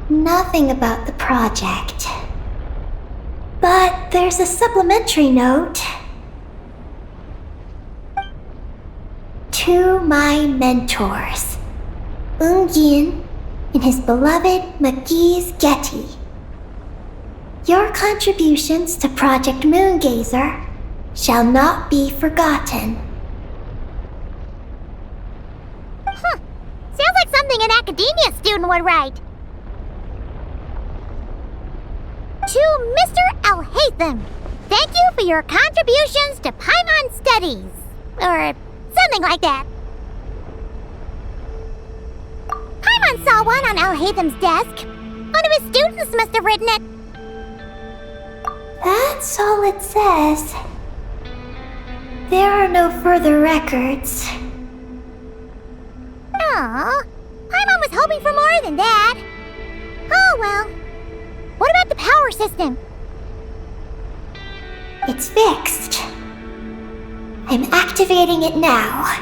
Nothing about the project. But there's a supplementary note. To my mentors, Ungian and his beloved McGee's Getty. Your contributions to Project Moongazer shall not be forgotten. Sounds like something an academia student would write. To Mr. Alhaitham, thank you for your contributions to Paimon Studies. Or something like that. Paimon saw one on Alhaitham's desk. One of his students must have written it. That's all it says. There are no further records. Aw, Paimon was hoping for more than that. Oh well. What about the power system? It's fixed. I'm activating it now.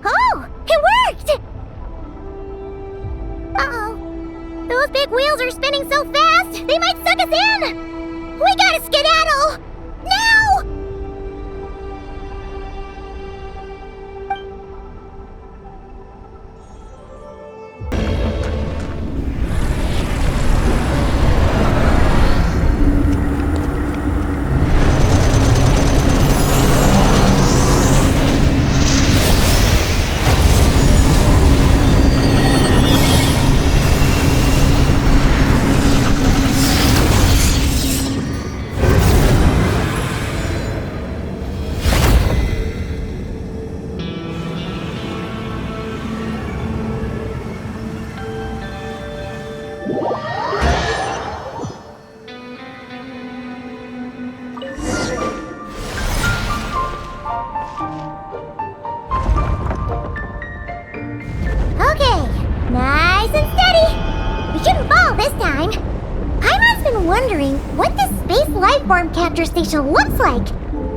Oh, it worked! Uh-oh. Those big wheels are spinning so fast, they might suck us in! We gotta skedaddle! Now! Okay, nice and steady. We shouldn't fall this time. Paimon's been wondering what this space life form capture station looks like.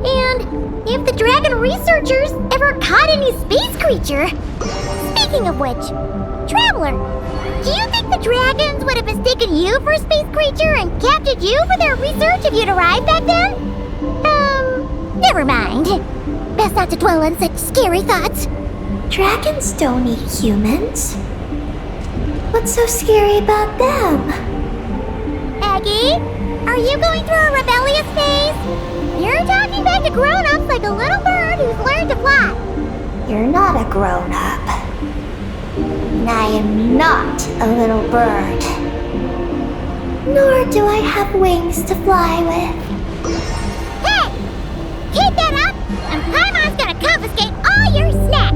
And if the dragon researchers ever caught any space creature. Speaking of which, Traveler, do you think the dragons would have mistaken you for a space creature and captured you for their research if you'd arrived back then? Never mind. Best not to dwell on such scary thoughts. Dragons don't eat humans. What's so scary about them? Aggie, are you going through a rebellious phase? You're talking back to grown-ups like a little bird who's learned to fly. You're not a grown-up. And I am not a little bird. Nor do I have wings to fly with. Hey! Keep that up, and Paimon's gonna confiscate all your snacks!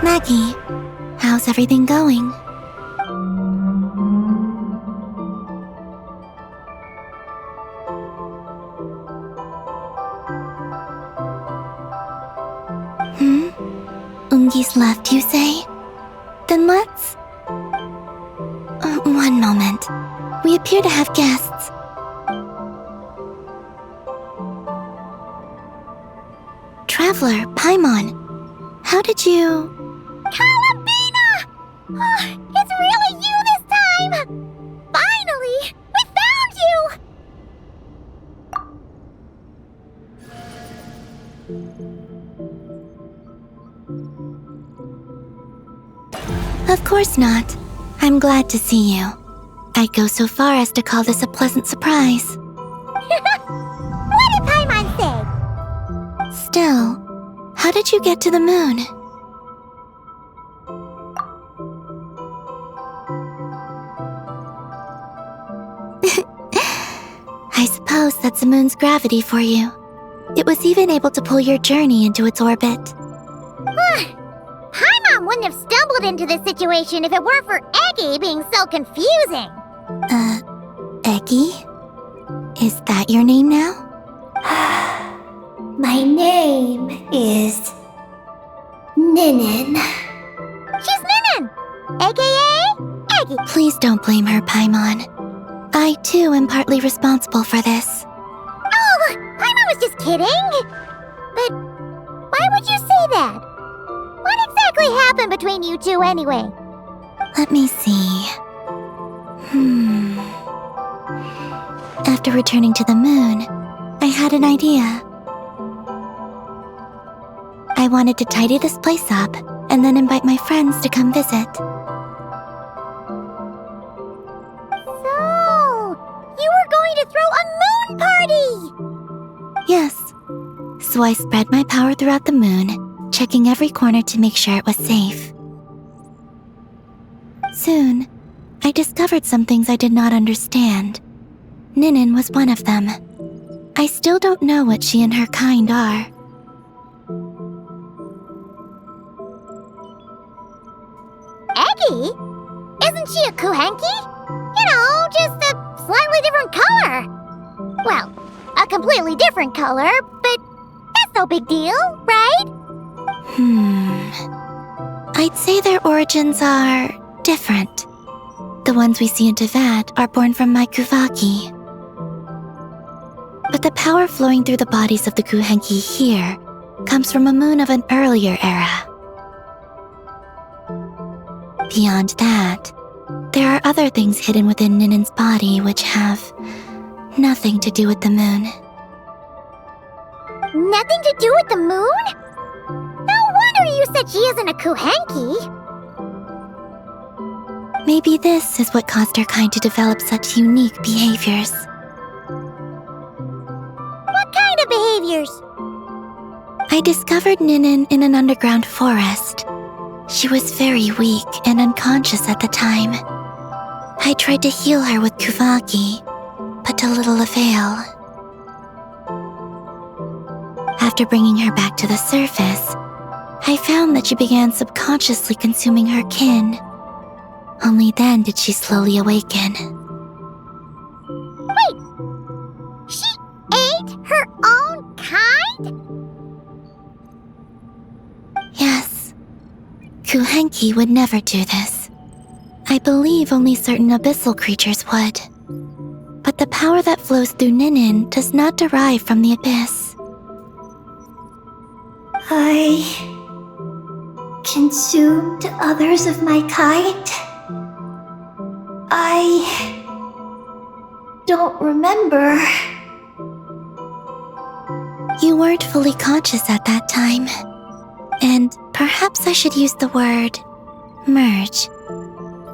Maggie, how's everything going? Ungi's left, you say? Then let's... one moment. We appear to have guests. Traveler, Paimon, how did you... Kalabina! Oh, it's really you this time! Finally! We found you! Of course not. I'm glad to see you. I'd go so far as to call this a pleasant surprise. What did Paimon say? Still, how did you get to the moon? I suppose that's the moon's gravity for you. It was even able to pull your journey into its orbit. Paimon wouldn't have stumbled into this situation if it weren't for Eggy being so confusing. Eggy? Is that your name now? My name is Ninin. She's Ninin, aka Eggy. Please don't blame her, Paimon. I too am partly responsible for this. Oh, Paimon was just kidding. But why would you say that? What exactly happened between you two anyway? Let me see. After returning to the moon, I had an idea. I wanted to tidy this place up and then invite my friends to come visit. So, you were going to throw a moon party! Yes. So I spread my power throughout the moon, checking every corner to make sure it was safe. Soon, I discovered some things I did not understand. Ninin was one of them. I still don't know what she and her kind are. Eggy? Isn't she a Kuhenki? You know, just a slightly different color. Well, a completely different color, but that's no big deal, right? I'd say their origins are different. The ones we see in Tevat are born from my Kuvaki. But the power flowing through the bodies of the Kuhenki here comes from a moon of an earlier era. Beyond that, there are other things hidden within Ninin's body which have nothing to do with the moon. Nothing to do with the moon? No wonder you said she isn't a Kuhenki. Maybe this is what caused her kind to develop such unique behaviors. What kind of behaviors? I discovered Ninin in an underground forest. She was very weak and unconscious at the time. I tried to heal her with Kuvaki, but to little avail. After bringing her back to the surface, I found that she began subconsciously consuming her kin. Only then did she slowly awaken. Wait! She ate her own kind? Yes. Kuhenki would never do this. I believe only certain abyssal creatures would. But the power that flows through Ninin does not derive from the abyss. I consumed others of my kind? I don't remember. You weren't fully conscious at that time. And perhaps I should use the word merge.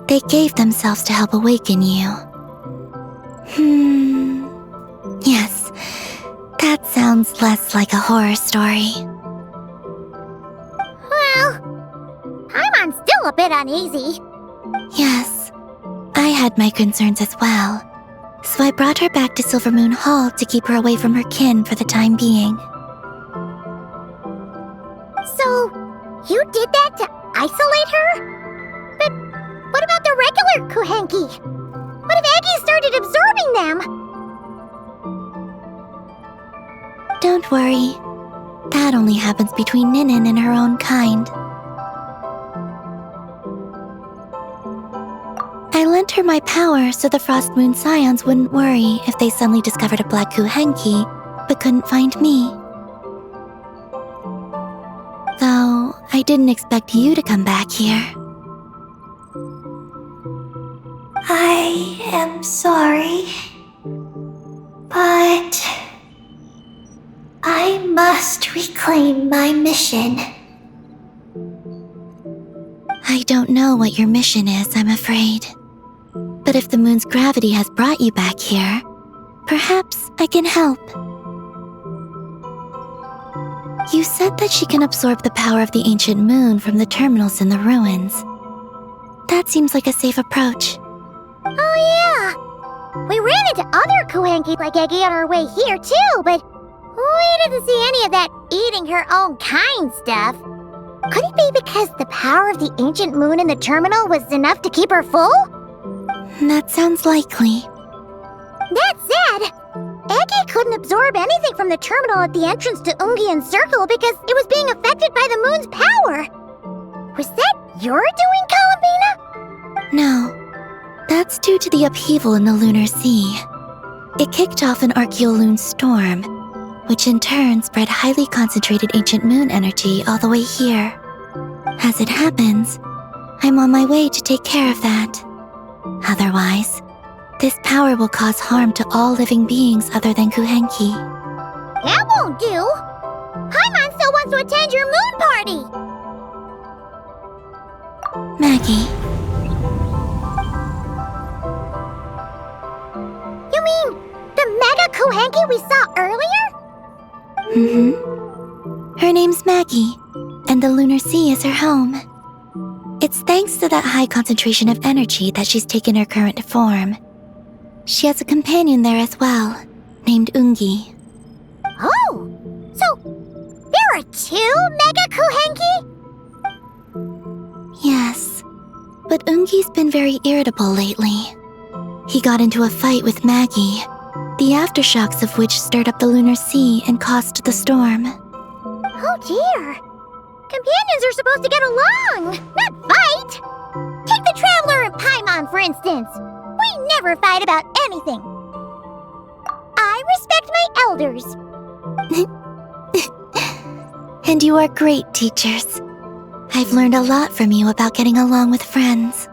They gave themselves to help awaken you. Yes, that sounds less like a horror story. Well, Paimon's still a bit uneasy. Yes, I had my concerns as well. So I brought her back to Silvermoon Hall to keep her away from her kin for the time being. So, you did that to isolate her? But what about the regular Kuhenki? What if Eggy started absorbing them? Don't worry. That only happens between Ninin and her own kind. I lent her my power so the Frost Moon Scions wouldn't worry if they suddenly discovered a black Kuhenki but couldn't find me. Though, I didn't expect you to come back here. I am sorry, but I must reclaim my mission. I don't know what your mission is, I'm afraid. But if the moon's gravity has brought you back here, perhaps I can help. You said that she can absorb the power of the ancient moon from the terminals in the ruins. That seems like a safe approach. Oh yeah! We ran into other Kuhenki like Eggy on our way here too, but we didn't see any of that eating her own kind stuff. Could it be because the power of the ancient moon in the terminal was enough to keep her full? That sounds likely. That said, Eggy couldn't absorb anything from the terminal at the entrance to Ungian's circle because it was being affected by the moon's power. Was that your doing, Columbina? No. That's due to the upheaval in the lunar sea. It kicked off an Archeoloon storm, which in turn spread highly concentrated ancient moon energy all the way here. As it happens, I'm on my way to take care of that. Otherwise, this power will cause harm to all living beings other than Kuhenki. That won't do! Paimon still wants to attend your moon party! Maggie, You mean the Mega Kuhenki we saw earlier? Her name's Maggie, and the lunar sea is her home. It's thanks to that high concentration of energy that she's taken her current form. She has a companion there as well, named Ungi. Oh! So, there are 2 Mega Kuhenki? Yes, but Ungi's been very irritable lately. He got into a fight with Maggie, the aftershocks of which stirred up the lunar sea and caused the storm. Oh dear! Companions are supposed to get along, not fight! Take the Traveler and Paimon, for instance. We never fight about anything. I respect my elders. And you are great teachers. I've learned a lot from you about getting along with friends.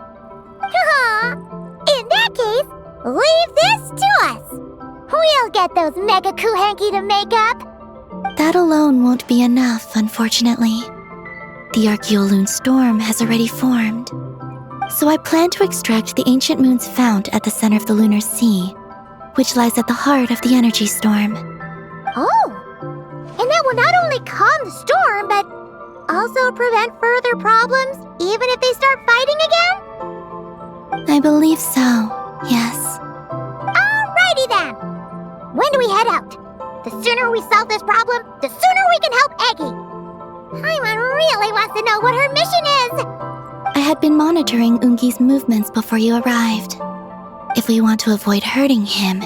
Haha! In that case, leave this to us. We'll get those Mega Kuhenki to make up. That alone won't be enough, unfortunately. The Archeoloon storm has already formed. So I plan to extract the ancient moon's fount at the center of the lunar sea, which lies at the heart of the energy storm. Oh! And that will not only calm the storm, but also prevent further problems, even if they start fighting again? I believe so, yes. Alrighty then! When do we head out? The sooner we solve this problem, the sooner we can help Eggy. Paimon really wants to know what her mission is! I had been monitoring Ungi's movements before you arrived. If we want to avoid hurting him,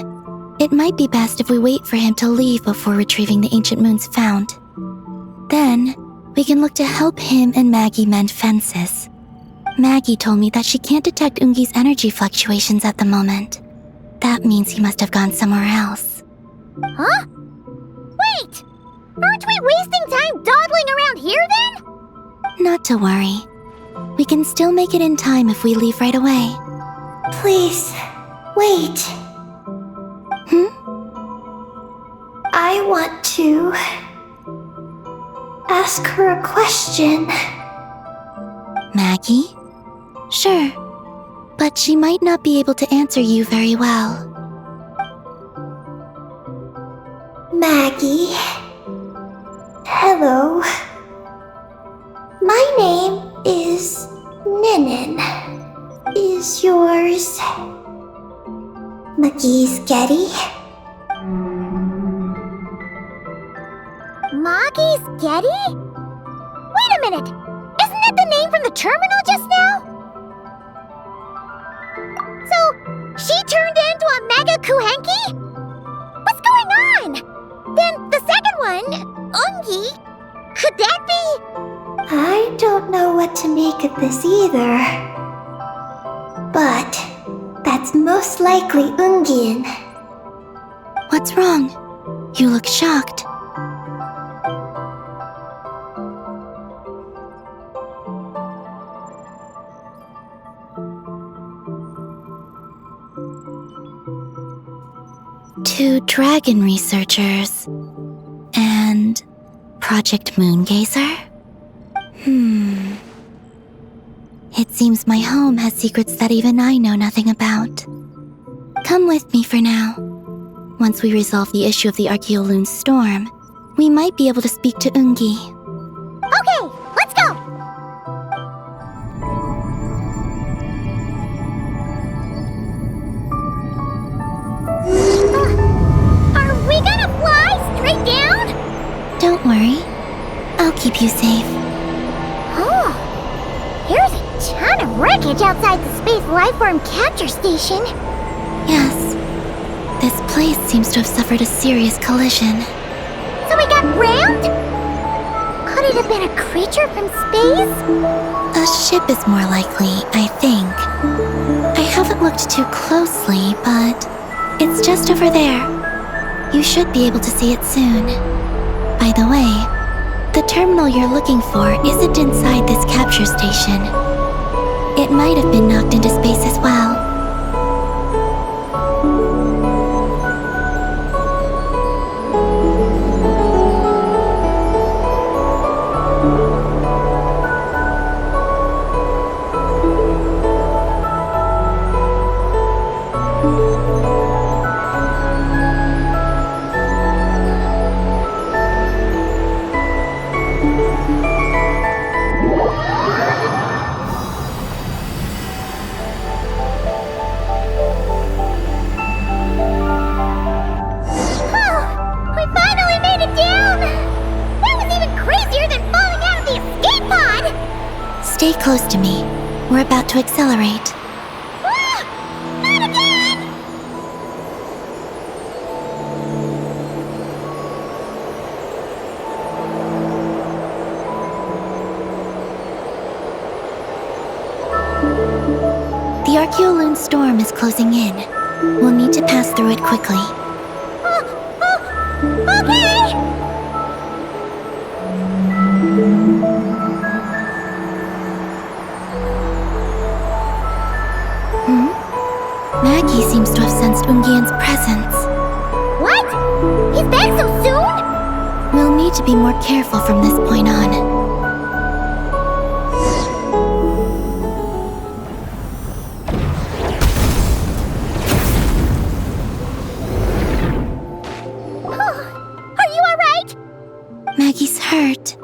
it might be best if we wait for him to leave before retrieving the ancient moon's fount. Then, we can look to help him and Maggie mend fences. Maggie told me that she can't detect Ungi's energy fluctuations at the moment. That means he must have gone somewhere else. Huh? Wait! Aren't we wasting time dawdling around here then? Not to worry. We can still make it in time if we leave right away. Please, wait. I want to ask her a question. Maggie? Sure, but she might not be able to answer you very well. Maggie? Hello. My name is Ninin. Is yours Maggie's Getty? Maggie's Getty? Wait a minute! Isn't that the name from the terminal just now? So, she turned into a Mega Kuhenki? What's going on? Then the second one, Ungi, could that be? I don't know what to make of this either. But that's most likely Ungian. What's wrong? You look shocked. Two dragon researchers and Project Moongazer? It seems my home has secrets that even I know nothing about. Come with me for now. Once we resolve the issue of the Archeoloon storm, we might be able to speak to Ungi. Okay, let's go! Are we gonna fly straight down? Don't worry. I'll keep you safe. Oh, here's a ton of wreckage outside the Space Lifeform Capture Station. Yes. This place seems to have suffered a serious collision. So we got rammed? Could it have been a creature from space? A ship is more likely, I think. I haven't looked too closely, but it's just over there. You should be able to see it soon. By the way, the terminal you're looking for isn't inside this capture station. It might have been knocked into space as well. Stay close to me. We're about to accelerate. Not again! The Archeoloon storm is closing in. We'll need to pass through it quickly. Okay! Maggie seems to have sensed Ungian's presence. What? He's back so soon? We'll need to be more careful from this point on. Are you alright? Maggie's hurt,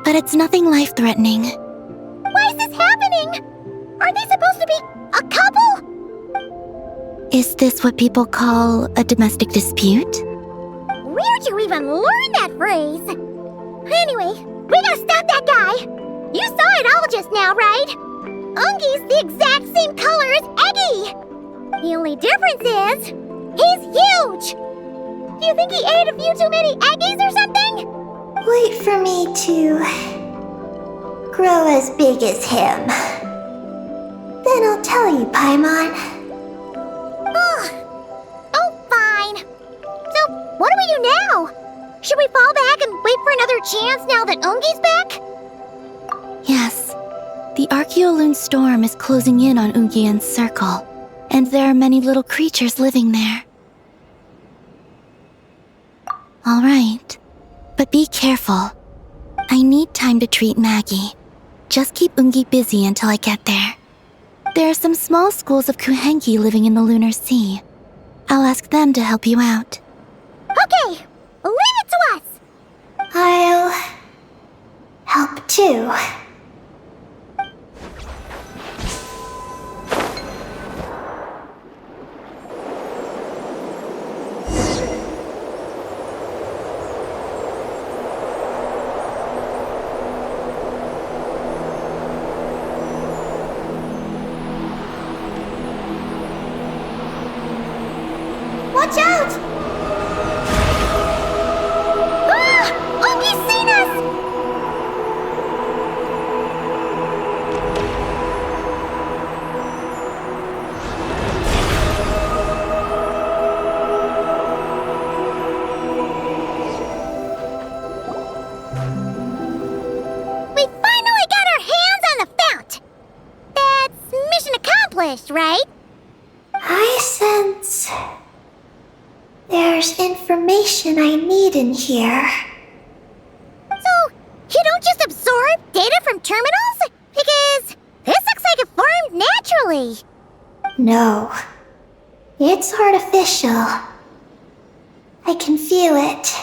but it's nothing life-threatening. Why is this happening? Are they supposed to be a couple? Is this what people call a domestic dispute? Where'd you even learn that phrase? Anyway, we gotta stop that guy. You saw it all just now, right? Ungi's the exact same color as Eggy. The only difference is, he's huge. Do you think he ate a few too many Eggies or something? Wait for me to grow as big as him. Then I'll tell you, Paimon. Oh, fine. So, what do we do now? Should we fall back and wait for another chance now that Ungi's back? Yes. The Archeoloon storm is closing in on Ungian's circle, and there are many little creatures living there. All right. But be careful. I need time to treat Maggie. Just keep Ungi busy until I get there. There are some small schools of Kuhenki living in the Lunar Sea. I'll ask them to help you out. Okay, leave it to us. I'll help too. Watch out! Ah! Ungi's seen us! We finally got our hands on the fount! That's mission accomplished, right? I sense there's information I need in here. So, you don't just absorb data from terminals? Because this looks like it formed naturally. No. It's artificial. I can feel it.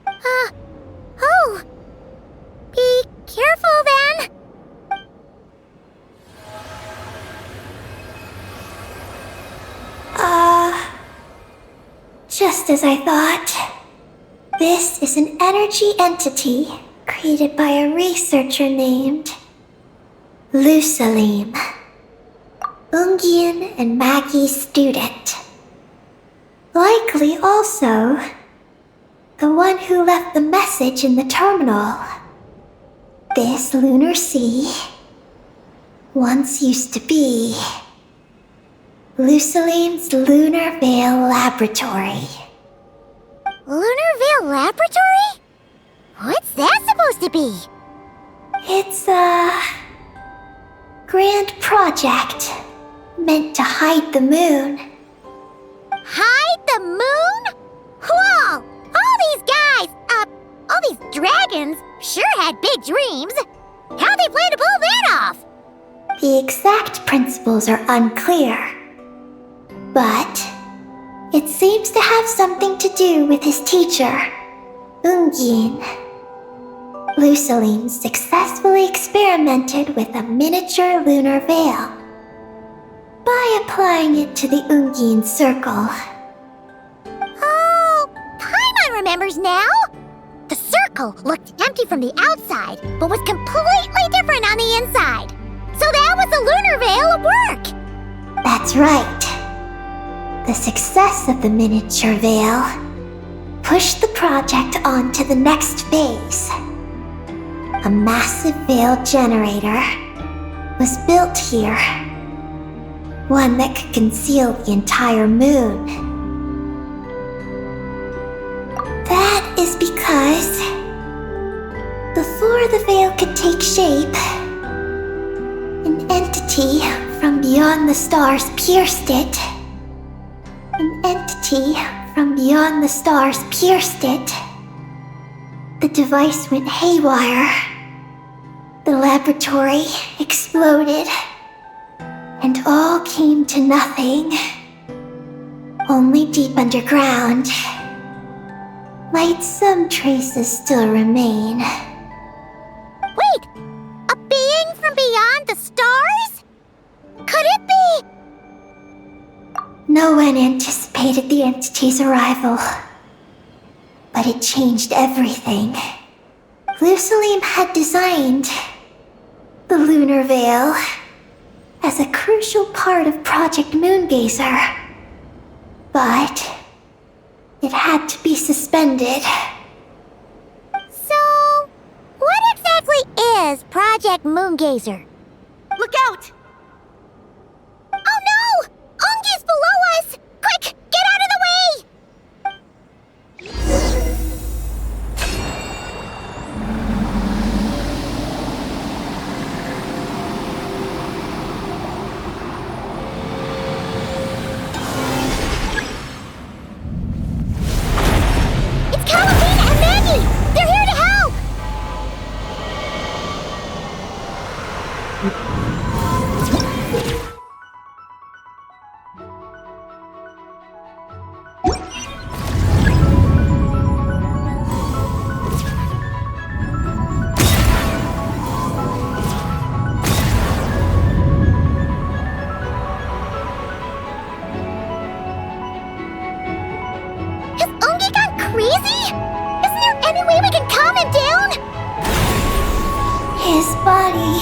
Oh. Be careful then. Just as I thought. This is an energy entity created by a researcher named Lusalim. Ungian and Maggie's student. Likely also the one who left the message in the terminal. This lunar sea once used to be Lucilene's Lunar Veil Laboratory. Lunar Veil Laboratory? What's that supposed to be? It's a grand project meant to hide the moon. Hide the moon? Whoa! All these guys, all these dragons sure had big dreams. How'd they plan to pull that off? The exact principles are unclear, but it seems to have something to do with his teacher, Ungin. Lucilene successfully experimented with a miniature lunar veil by applying it to the Ungin circle. Oh, Paimon remembers now. The circle looked empty from the outside, but was completely different on the inside. So that was the lunar veil at work. That's right. The success of the miniature veil pushed the project on to the next phase. A massive veil generator was built here. One that could conceal the entire moon. That is because before the veil could take shape, an entity from beyond the stars pierced it. An entity from beyond the stars pierced it. The device went haywire. The laboratory exploded. And all came to nothing. Only deep underground might some traces still remain. Wait, a being from beyond the stars? Could it be? No one anticipated the entity's arrival, but it changed everything. Lucilene had designed the lunar veil as a crucial part of Project Moongazer, but it had to be suspended. So, what exactly is Project Moongazer? Look out! Oh no! Ungi's below us! Quick, get out of the way! It's Carolina and Maggie! They're here to help! Has Ungi gone crazy? Isn't there any way we can calm him down? His body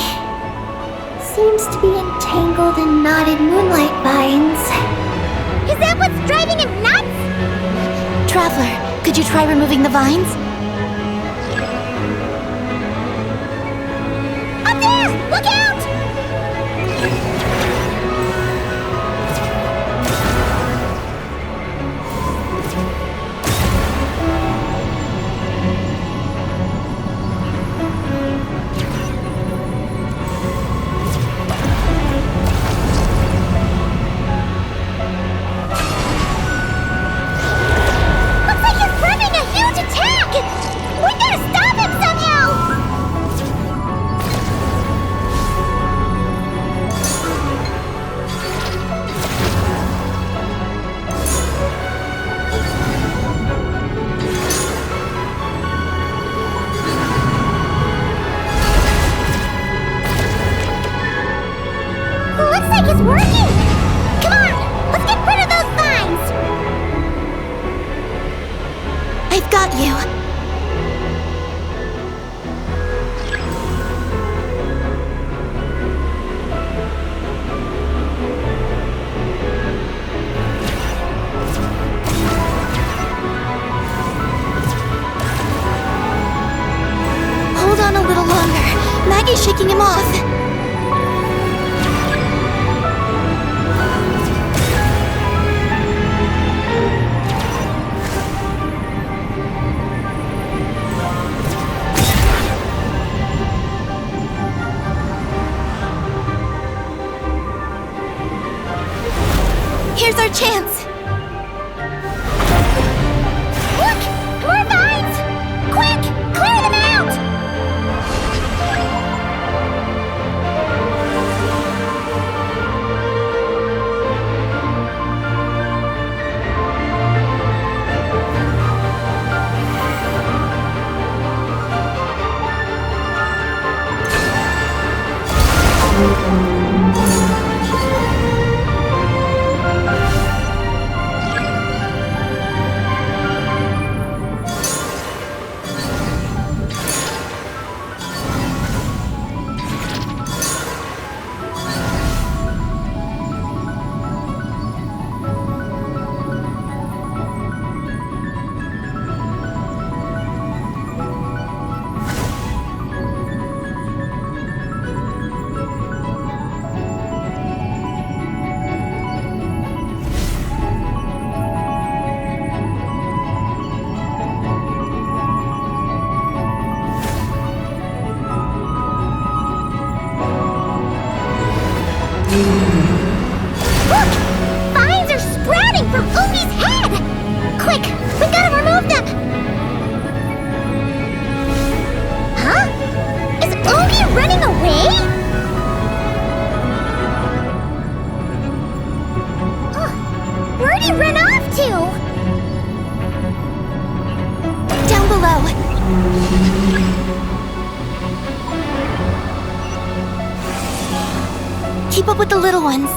seems to be entangled in knotted moonlight vines. Is that what's driving him nuts? Traveler, could you try removing the vines? Up there! Look out! Looks like he's running a huge attack! shaking him off. Here's our chance. Look! More vines! Quick! Clear them out! Look! Vines are sprouting from Umi's head! Quick! We gotta remove them! Huh? Is Umi running away? Where'd he run off to? Down below. Keep up with the little ones.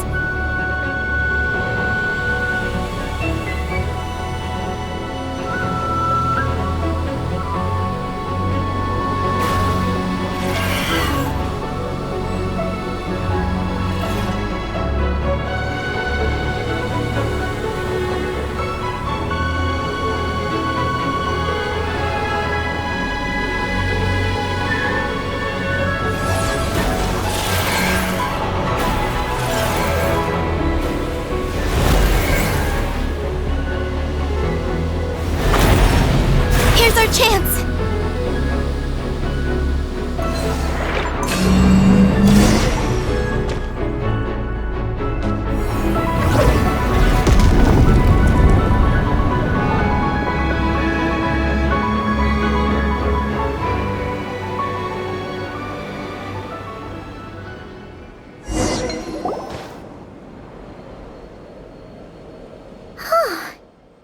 Here's our chance.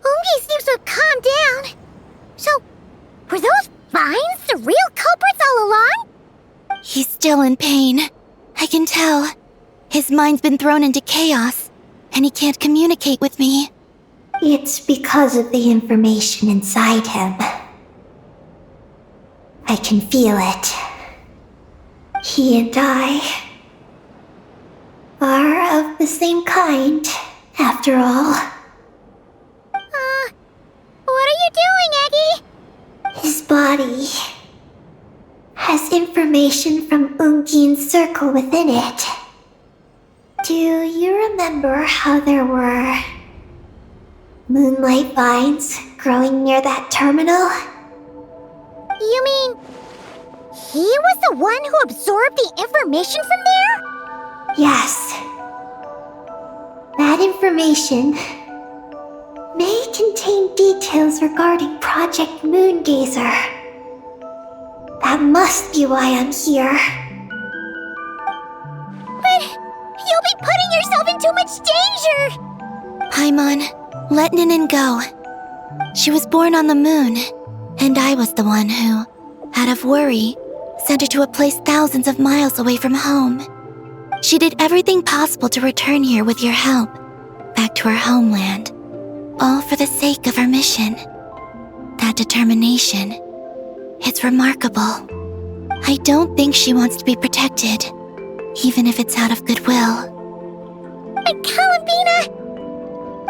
Ungi seems to have calmed down. So, were those vines the real culprits all along? He's still in pain. I can tell. His mind's been thrown into chaos, and he can't communicate with me. It's because of the information inside him. I can feel it. He and I are of the same kind, after all. What are you doing, Eggy? His body has information from Ungin's circle within it. Do you remember how there were moonlight vines growing near that terminal? You mean he was the one who absorbed the information from there? Yes. That information may contain details regarding Project Moongazer. That must be why I'm here. But you'll be putting yourself in too much danger! Paimon, let Ninin go. She was born on the moon, and I was the one who, out of worry, sent her to a place thousands of miles away from home. She did everything possible to return here with your help, back to her homeland, all for the sake of her mission. That determination, it's remarkable. I don't think she wants to be protected, even if it's out of goodwill. But Columbina,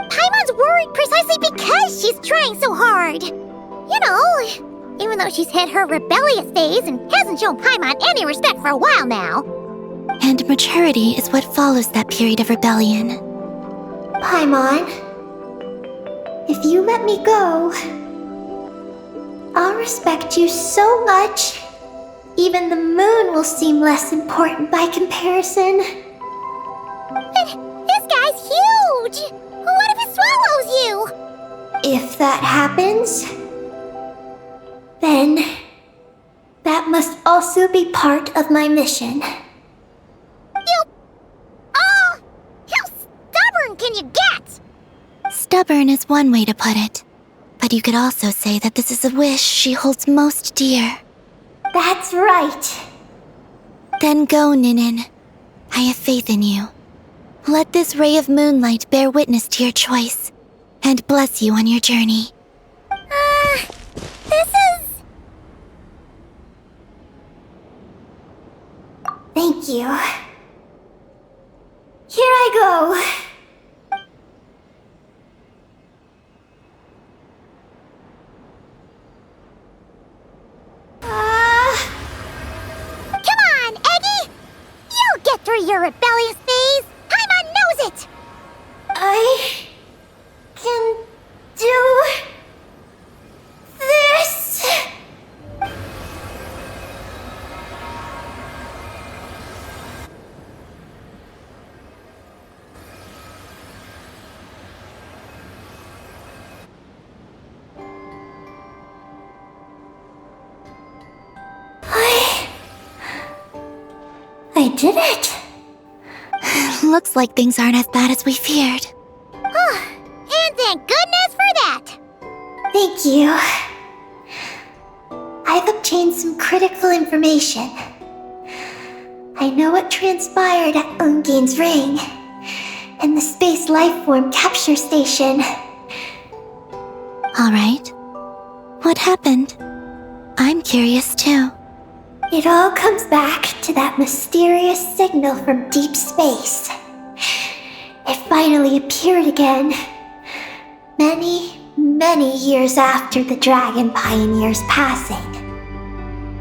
Paimon's worried precisely because she's trying so hard. You know, even though she's hit her rebellious phase and hasn't shown Paimon any respect for a while now. And maturity is what follows that period of rebellion. Paimon, if you let me go, I'll respect you so much. Even the moon will seem less important by comparison. This guy's huge! What if it swallows you? If that happens, then that must also be part of my mission. How stubborn can you get? Stubborn is one way to put it. But you could also say that this is a wish she holds most dear. That's right. Then go, Ninin. I have faith in you. Let this ray of moonlight bear witness to your choice, and bless you on your journey. This is... Thank you. Here I go. Come on, Eggy! You'll get through your rebellious phase! Paimon knows it! I can do this. I did it. Looks like things aren't as bad as we feared. And thank goodness for that! Thank you. I've obtained some critical information. I know what transpired at Ungain's ring and the space lifeform capture station. Alright. What happened? I'm curious too. It all comes back to that mysterious signal from deep space. It finally appeared again. Many years after the Dragon Pioneer's passing.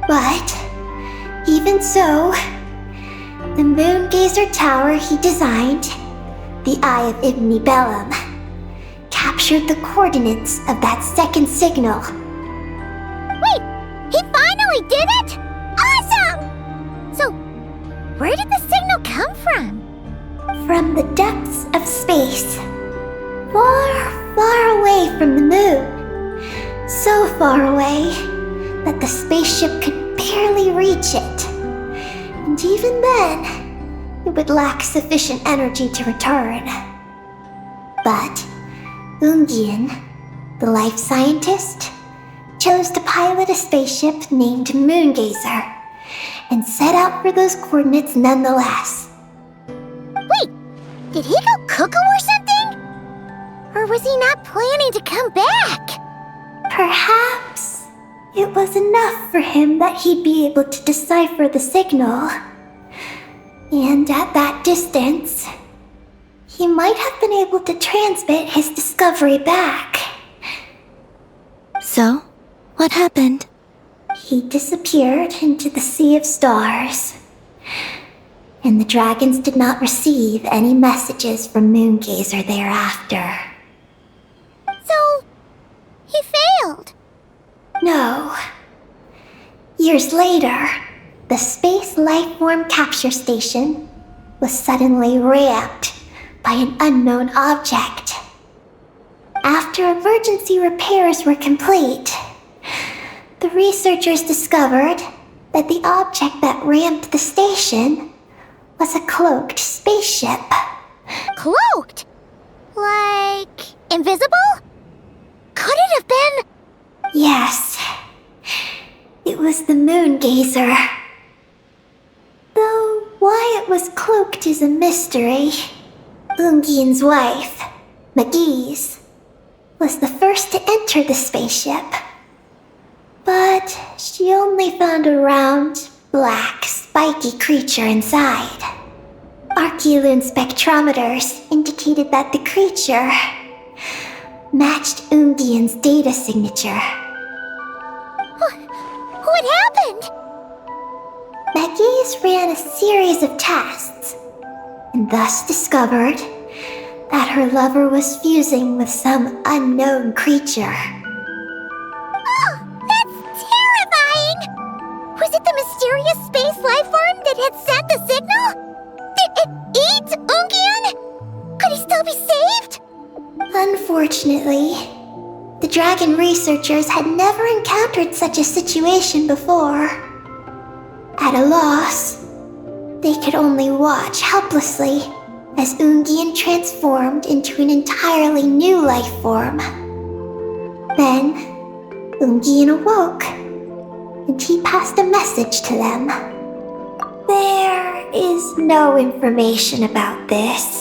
But, even so, the Moongazer Tower he designed, the Eye of Ibn Bellum, captured the coordinates of that second signal. Wait! He finally did it?! Awesome! So, where did the signal come from? From the depths of space. Far away from the moon. So far away that the spaceship could barely reach it. And even then, it would lack sufficient energy to return. But Ungain, the life scientist, chose to pilot a spaceship named Moongazer and set out for those coordinates nonetheless. Wait, did he go cuckoo or something? Or was he not planning to come back? Perhaps it was enough for him that he'd be able to decipher the signal. And at that distance, he might have been able to transmit his discovery back. So, what happened? He disappeared into the sea of stars. And the dragons did not receive any messages from Moongazer thereafter. So, he failed. No. Years later, the Space Lifeform Capture Station was suddenly ramped by an unknown object. After emergency repairs were complete, the researchers discovered that the object that ramped the station was a cloaked spaceship. Cloaked? Like, invisible? Could it have been... Yes. It was the Moongazer. Though why it was cloaked is a mystery. Ungain's wife, Magi's, was the first to enter the spaceship. But she only found a round, black, spiky creature inside. Archeloon spectrometers indicated that the creature matched Ungain's data signature. What happened? Megis ran a series of tests, and thus discovered that her lover was fusing with some unknown creature. Oh, that's terrifying! Was it the mysterious space life form that had sent the signal? Did it eat Ungian? Could he still be saved? Unfortunately, the dragon researchers had never encountered such a situation before. At a loss, they could only watch helplessly as Ungian transformed into an entirely new life form. Then, Ungian awoke, and he passed a message to them. There is no information about this.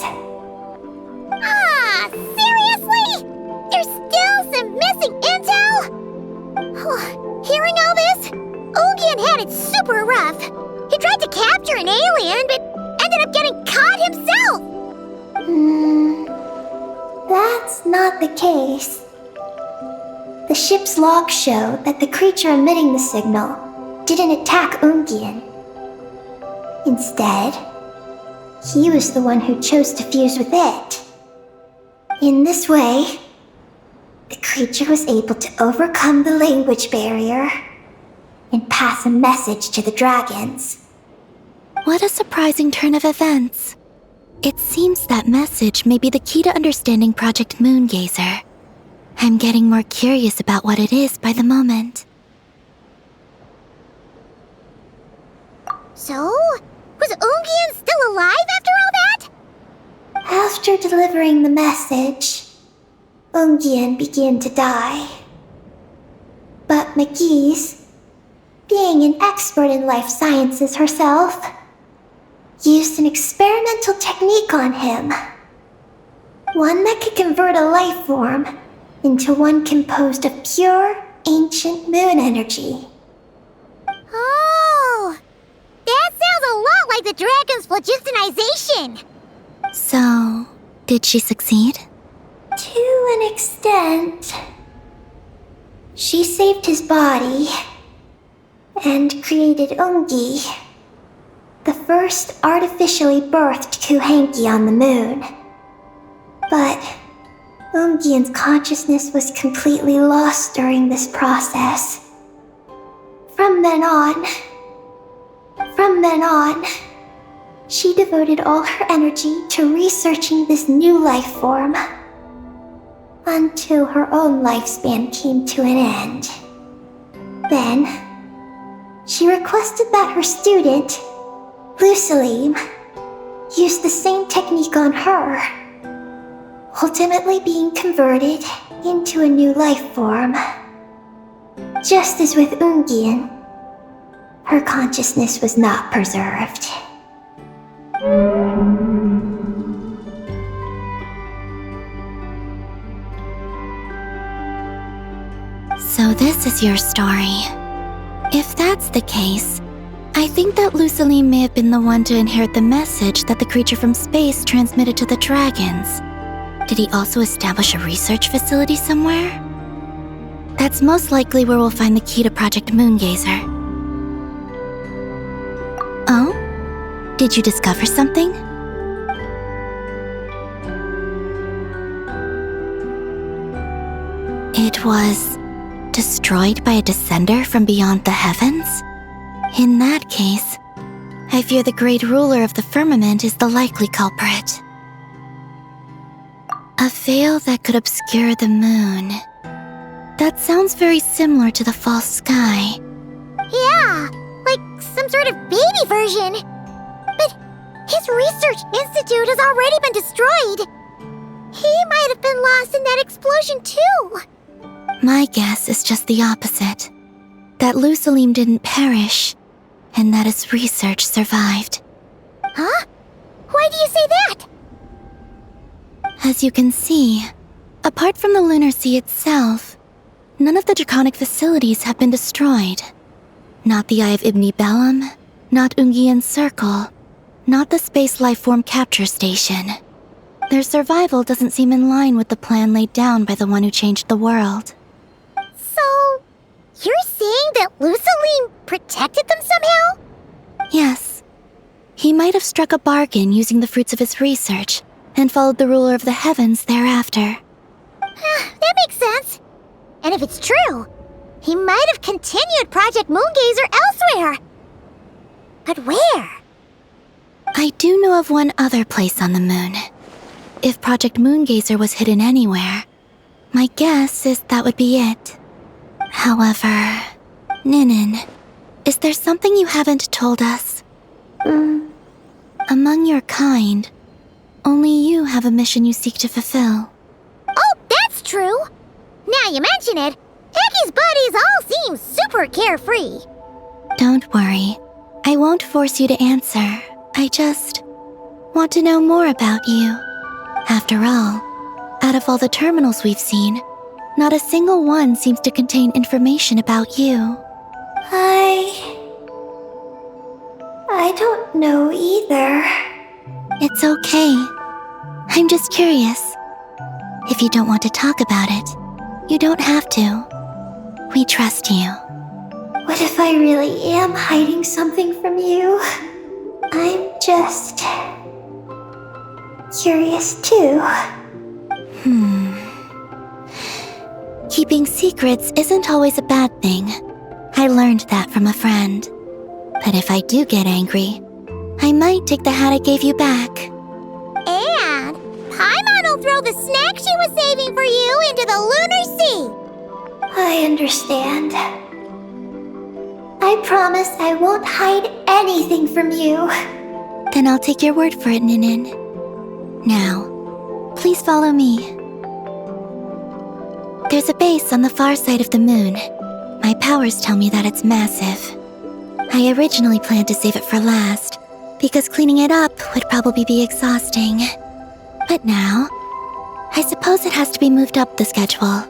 Ah, seriously? There's still some missing intel? Hearing all this, Ungian had it super rough. He tried to capture an alien, but ended up getting caught himself. That's not the case. The ship's logs show that the creature emitting the signal didn't attack Ungian. Instead, he was the one who chose to fuse with it. In this way, the creature was able to overcome the language barrier and pass a message to the dragons. What a surprising turn of events. It seems that message may be the key to understanding Project Moongazer. I'm getting more curious about what it is by the moment. So, was Ungian still alive after all that? After delivering the message, Ungian began to die. But McGee's, being an expert in life sciences herself, used an experimental technique on him. One that could convert a life form into one composed of pure, ancient moon energy. Oh, that sounds a lot like the dragon's phlogistonization. So, did she succeed? To an extent. She saved his body and created Ungi, the first artificially birthed Kuhanki on the moon. But Ungian's consciousness was completely lost during this process. From then on, she devoted all her energy to researching this new life form, until her own lifespan came to an end. Then, she requested that her student, Lusalim, use the same technique on her, ultimately being converted into a new life form. Just as with Ungian, her consciousness was not preserved. So this is your story. If that's the case, I think that Lusalim may have been the one to inherit the message that the creature from space transmitted to the dragons. Did he also establish a research facility somewhere? That's most likely where we'll find the key to Project Moongazer. Oh? Did you discover something? It was destroyed by a descender from beyond the heavens? In that case, I fear the great ruler of the firmament is the likely culprit. A veil that could obscure the moon. That sounds very similar to the false sky. Yeah, like some sort of baby version. But his research institute has already been destroyed. He might have been lost in that explosion too. My guess is just the opposite. That Lusalim didn't perish, and that his research survived. Huh? Why do you say that? As you can see, apart from the lunar sea itself, none of the draconic facilities have been destroyed. Not the Eye of Ibni Bellum, not Ungian's Circle, not the space lifeform capture station. Their survival doesn't seem in line with the plan laid down by the one who changed the world. So, you're saying that Lusalim protected them somehow? Yes. He might have struck a bargain using the fruits of his research and followed the ruler of the heavens thereafter. That makes sense. And if it's true, he might have continued Project Moongazer elsewhere. But where? I do know of one other place on the moon. If Project Moongazer was hidden anywhere, my guess is that would be it. However, Ninin, is there something you haven't told us? Among your kind, only you have a mission you seek to fulfill. Oh, that's true. Now you mention it, Heki's buddies all seem super carefree. Don't worry. I won't force you to answer. I just want to know more about you. After all, out of all the terminals we've seen, not a single one seems to contain information about you. I don't know either. It's okay. I'm just curious. If you don't want to talk about it, you don't have to. We trust you. What if I really am hiding something from you? I'm just curious too. Keeping secrets isn't always a bad thing. I learned that from a friend. But if I do get angry, I might take the hat I gave you back. And Paimon will throw the snack she was saving for you into the lunar sea. I understand. I promise I won't hide anything from you. Then I'll take your word for it, Ninin. Now, please follow me. There's a base on the far side of the moon. My powers tell me that it's massive. I originally planned to save it for last, because cleaning it up would probably be exhausting. But now, I suppose it has to be moved up the schedule.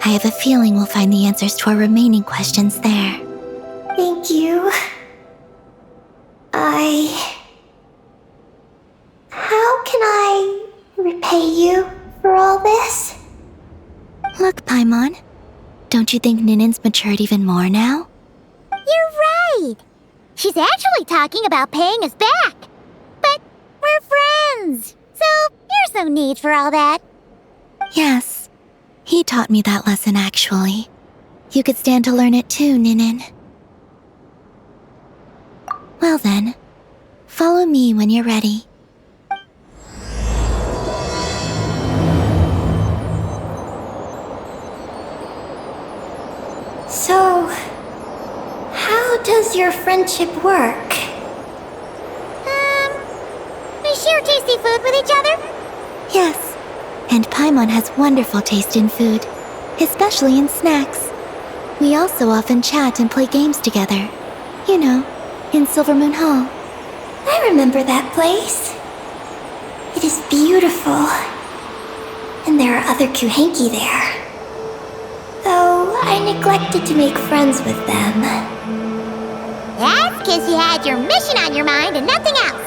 I have a feeling we'll find the answers to our remaining questions there. Thank you. How can I repay you for all this? Look, Paimon, don't you think Ninin's matured even more now? You're right. She's actually talking about paying us back. But we're friends, so there's no need for all that. Yes, he taught me that lesson actually. You could stand to learn it too, Ninin. Well then, follow me when you're ready. So, how does your friendship work? We share tasty food with each other? Yes, and Paimon has wonderful taste in food, especially in snacks. We also often chat and play games together. You know, in Silvermoon Hall. I remember that place. It is beautiful. And there are other Kuhenki there. Though I neglected to make friends with them. That's because you had your mission on your mind and nothing else.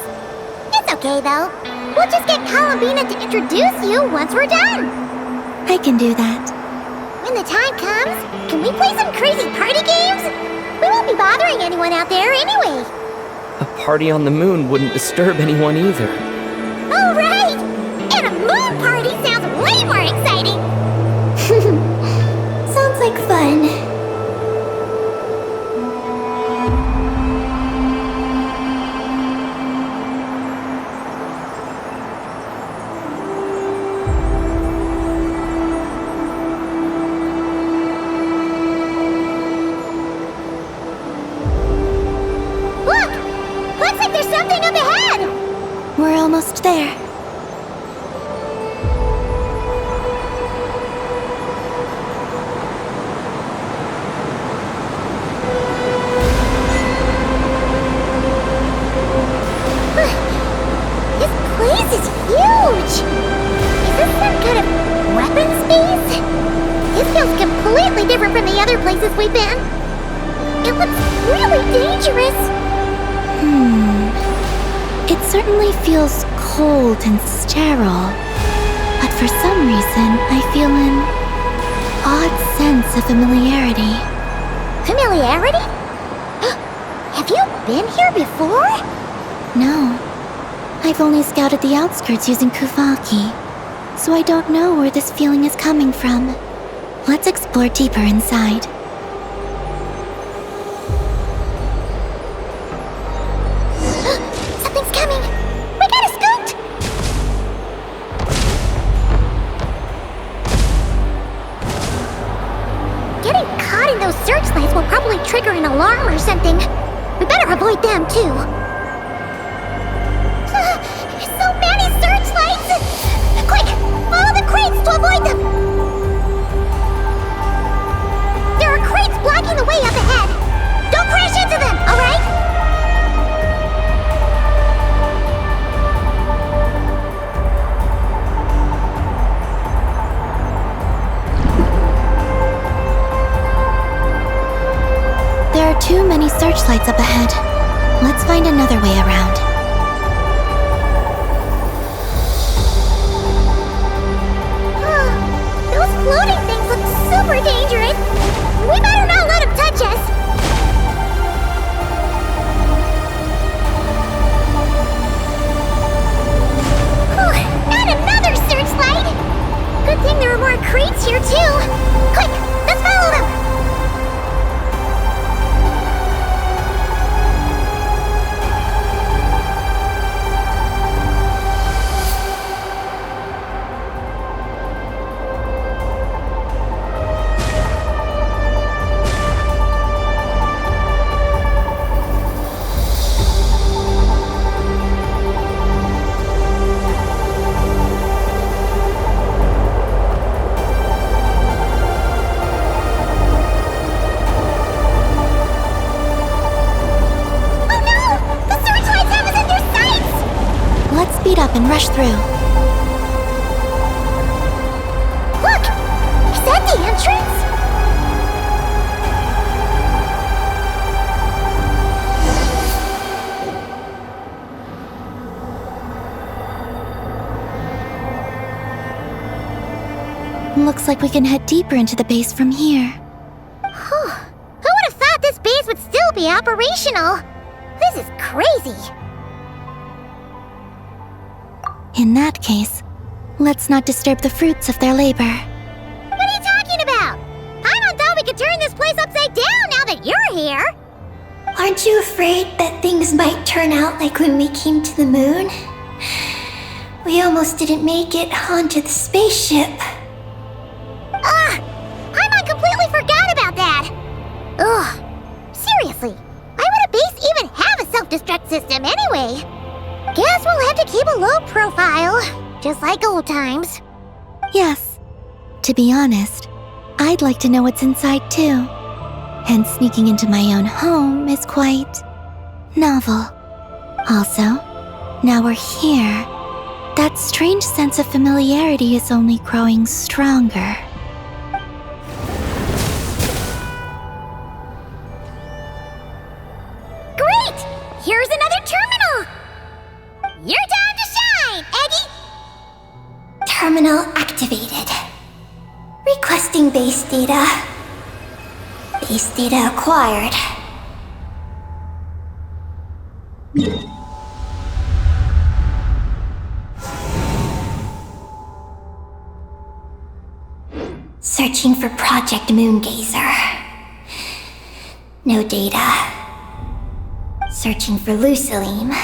It's okay, though. We'll just get Columbina to introduce you once we're done. I can do that. When the time comes, can we play some crazy party games? We won't be bothering anyone out there anyway. A party on the moon wouldn't disturb anyone either. Oh, right! And a moon party sounds way more exciting! Sounds like fun. Look! Looks like there's something up ahead! We're almost there. This place is huge! Is this some kind of weapons base? This feels completely different from the other places we've been. It looks really dangerous. It certainly feels cold and sterile. But for some reason, I feel an odd sense of familiarity. Familiarity? been here before? No. I've only scouted the outskirts using Kuvaki, so I don't know where this feeling is coming from. Let's explore deeper inside. Something's coming! We gotta scoot! Getting caught in those searchlights will probably trigger an alarm or something. We better avoid them, too. So many searchlights! Quick! Follow the crates to avoid them! There are crates blocking the way up ahead! Don't crash into them, alright? There are too many searchlights up ahead. Let's find another way around. Those floating things look super dangerous! We better not let them touch us! And another searchlight! Good thing there are more crates here, too! Quick, let's follow them! Speed up and rush through. Look! Is that the entrance? Looks like we can head deeper into the base from here. Who would have thought this base would still be operational? This is crazy. In that case, let's not disturb the fruits of their labor. What are you talking about? Paimon thought we could turn this place upside down now that you're here. Aren't you afraid that things might turn out like when we came to the moon? We almost didn't make it onto the spaceship. Paimon completely forgot about that. Ugh. Seriously, why would a base even have a self-destruct system anyway? Guess we'll have to keep a low profile, just like old times. Yes. To be honest, I'd like to know what's inside too. And sneaking into my own home is quite novel. Also, now we're here. That strange sense of familiarity is only growing stronger. Great! Here's another terminal! Your time to shine, Eggy! Terminal activated. Requesting base data. Base data acquired. Searching for Project Moongazer. No data. Searching for Lucilim.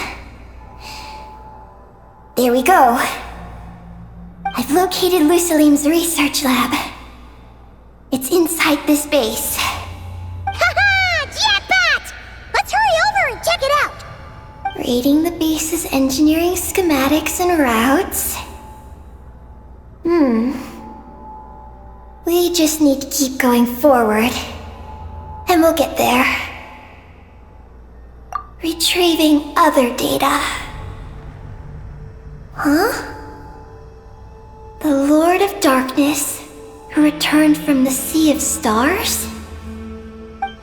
There we go. I've located Lucilim's research lab. It's inside this base. Haha! Jackpot! Let's hurry over and check it out! Reading the base's engineering schematics and routes. We just need to keep going forward. And we'll get there. Retrieving other data. Huh? The Lord of Darkness, who returned from the Sea of Stars?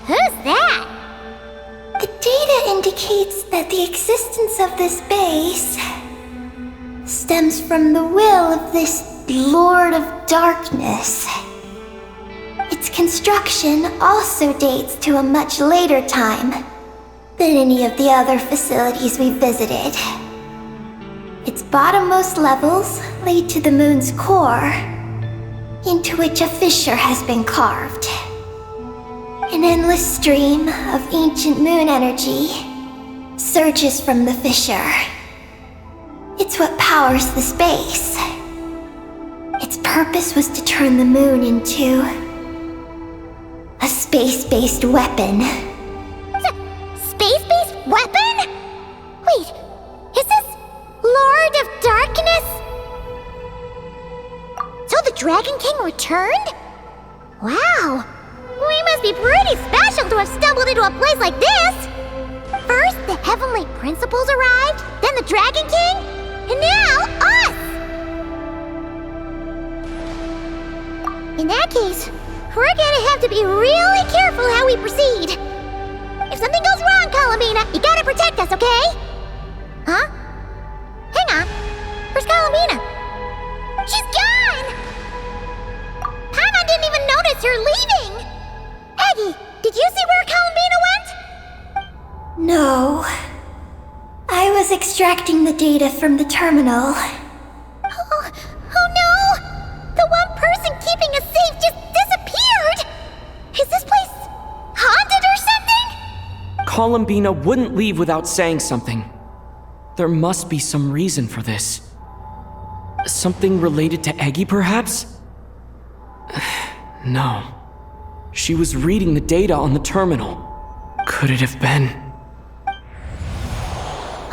Who's that? The data indicates that the existence of this base stems from the will of this Lord of Darkness. Its construction also dates to a much later time, than any of the other facilities we've visited. Its bottommost levels lead to the moon's core, into which a fissure has been carved. An endless stream of ancient moon energy surges from the fissure. It's what powers the space. Its purpose was to turn the moon into a space-based weapon. Space-based weapon? Wait, is this Lord of Darkness? So the Dragon King returned? Wow, we must be pretty special to have stumbled into a place like this. First, the Heavenly Principles arrived, then the Dragon King, and now us! In that case, we're gonna have to be really careful how we proceed. If something goes wrong, Colomina, you gotta protect us, okay? Huh? Hang on. Where's Colomina? She's gone! Paimon didn't even notice her leaving! Aggie, did you see where Colomina went? No. I was extracting the data from the terminal. Oh no! The one person keeping us safe just disappeared! Is this place haunted or something? Columbina wouldn't leave without saying something. There must be some reason for this. Something related to Eggy, perhaps? No. She was reading the data on the terminal. Could it have been?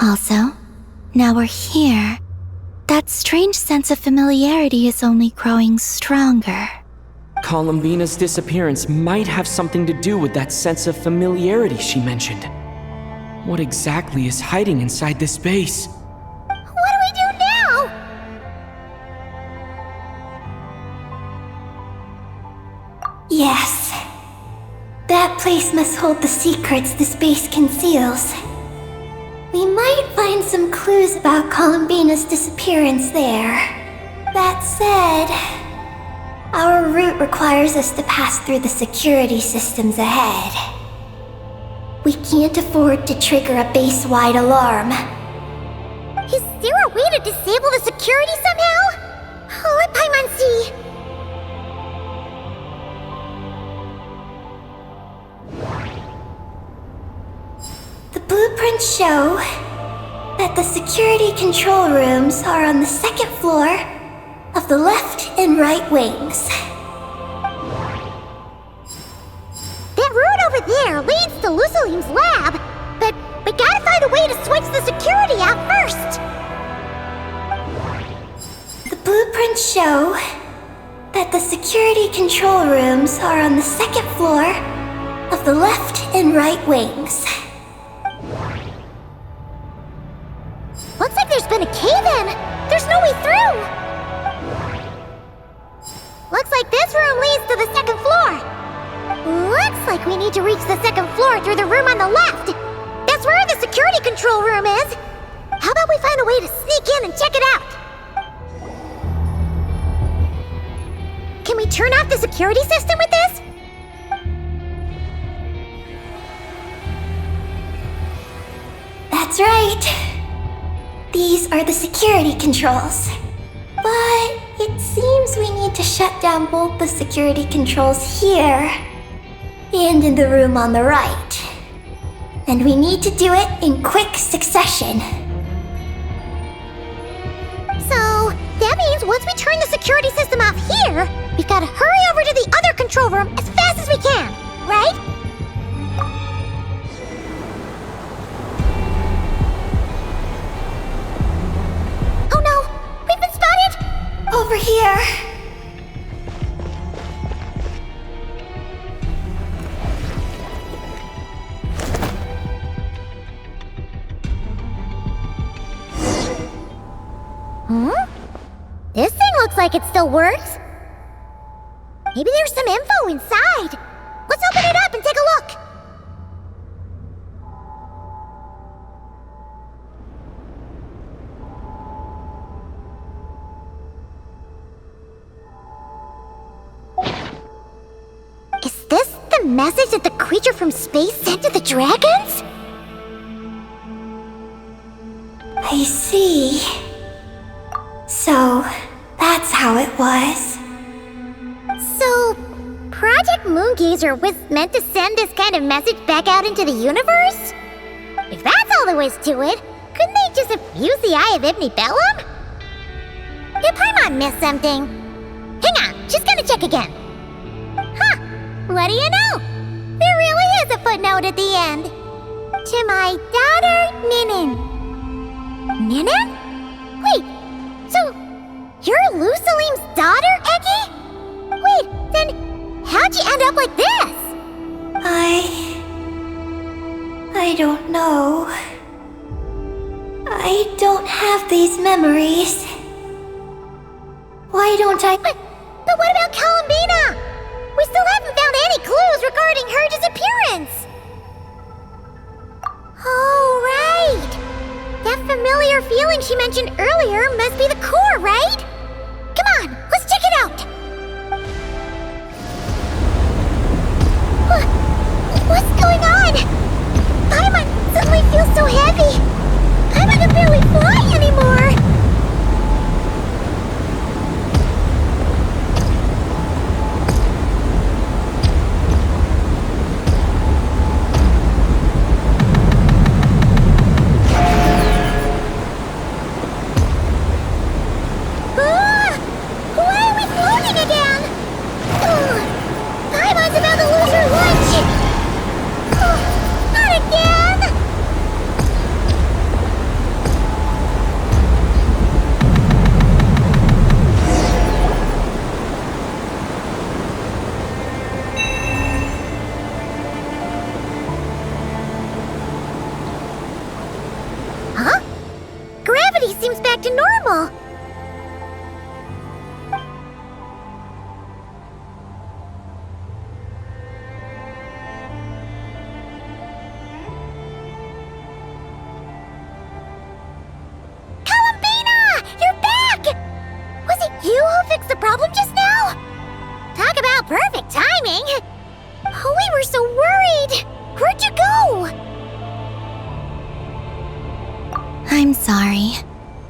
Also, now we're here. That strange sense of familiarity is only growing stronger. Columbina's disappearance might have something to do with that sense of familiarity she mentioned. What exactly is hiding inside this base? What do we do now? Yes. That place must hold the secrets the space conceals. We might find some clues about Columbina's disappearance there. That said, our route requires us to pass through the security systems ahead. We can't afford to trigger a base-wide alarm. Is there a way to disable the security somehow? Let Paimon see. The blueprints show that the security control rooms are on the second floor of the left and right wings. That route over there leads to Lucilim's lab, but we gotta find a way to switch the security out first. The blueprints show that the security control rooms are on the second floor of the left and right wings. Looks like there's been a cave-in. There's no way through. Looks like this room leads to the second floor. Looks like we need to reach the second floor through the room on the left. That's where the security control room is. How about we find a way to sneak in and check it out? Can we turn off the security system with this? That's right. These are the security controls. But it seems we need to shut down both the security controls here and in the room on the right. And we need to do it in quick succession. So, that means once we turn the security system off here, we've got to hurry over to the other control room as fast as we can, right? Oh no! We've been spotted! Over here. This thing looks like it still works. Maybe there's some info inside. Let's open it up and take a look. Is this the message that the creature from space sent to the dragons? see. So, that's how it was. So, Project Moongazer was meant to send this kind of message back out into the universe? If that's all there was to it, couldn't they just have used the Eye of Ibnibellum? Did Paimon miss something? Hang on, she's gonna check again. Huh, what do you know? There really is a footnote at the end. To my daughter, Ninin. Ninin? Wait, so you're Lusalim's daughter, Eggy? Wait, then how'd you end up like this? I don't know. I don't have these memories. Why don't I? But what about Columbina? We still haven't found any clues regarding her disappearance. Oh, right. That familiar feeling she mentioned earlier must be the core, right? Come on, let's check it out. What's going on? Paimon suddenly feels so heavy. Paimon can barely fly anymore. Seems back to normal. Columbina! You're back! Was it you who fixed the problem just now? Talk about perfect timing! Oh, we were so worried! Where'd you go? I'm sorry.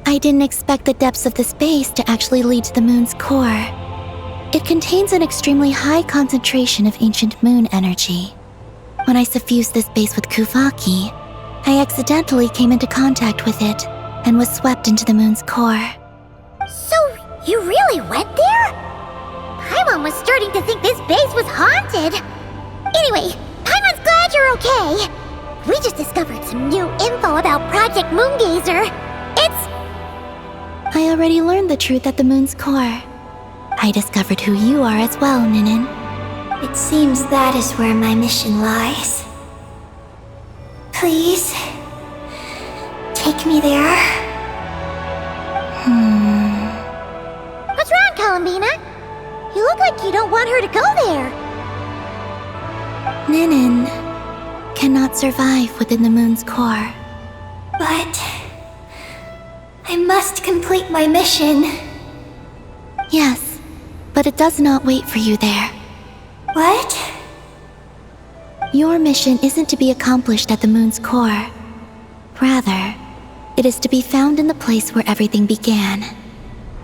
I didn't expect the depths of the space to actually lead to the moon's core. It contains an extremely high concentration of ancient moon energy. When I suffused this base with Kuvaki, I accidentally came into contact with it and was swept into the moon's core. So, you really went there? Paimon was starting to think this base was haunted. Anyway, Paimon's glad you're okay. We just discovered some new info about Project Moongazer. I already learned the truth at the moon's core. I discovered who you are as well, Ninin. It seems that is where my mission lies. Please, take me there. What's wrong, Columbina? You look like you don't want her to go there. Ninin cannot survive within the moon's core. But I must complete my mission. Yes, but it does not wait for you there. What? Your mission isn't to be accomplished at the moon's core. Rather, it is to be found in the place where everything began.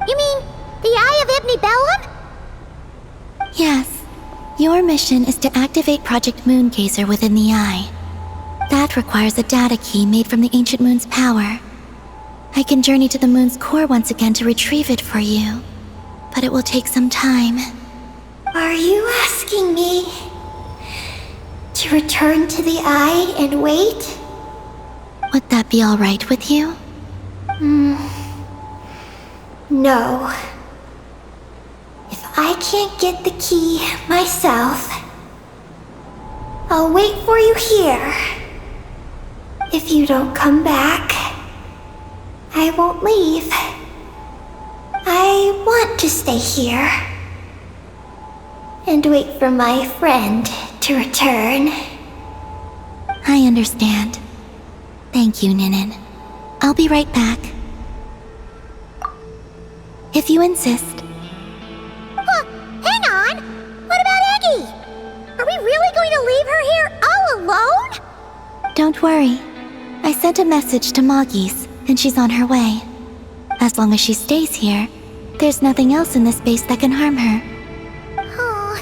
You mean the Eye of Ibnibellum? Yes. Your mission is to activate Project Moongazer within the Eye. That requires a data key made from the ancient moon's power. I can journey to the moon's core once again to retrieve it for you, but it will take some time. Are you asking me to return to the Eye and wait? Would that be all right with you? No. If I can't get the key myself, I'll wait for you here. If you don't come back, I won't leave. I want to stay here and wait for my friend to return. I understand. Thank you, Ninin. I'll be right back. If you insist. Hang on! What about Eggy? Are we really going to leave her here all alone? Don't worry. I sent a message to Moggies and she's on her way. As long as she stays here, there's nothing else in this space that can harm her. Oh,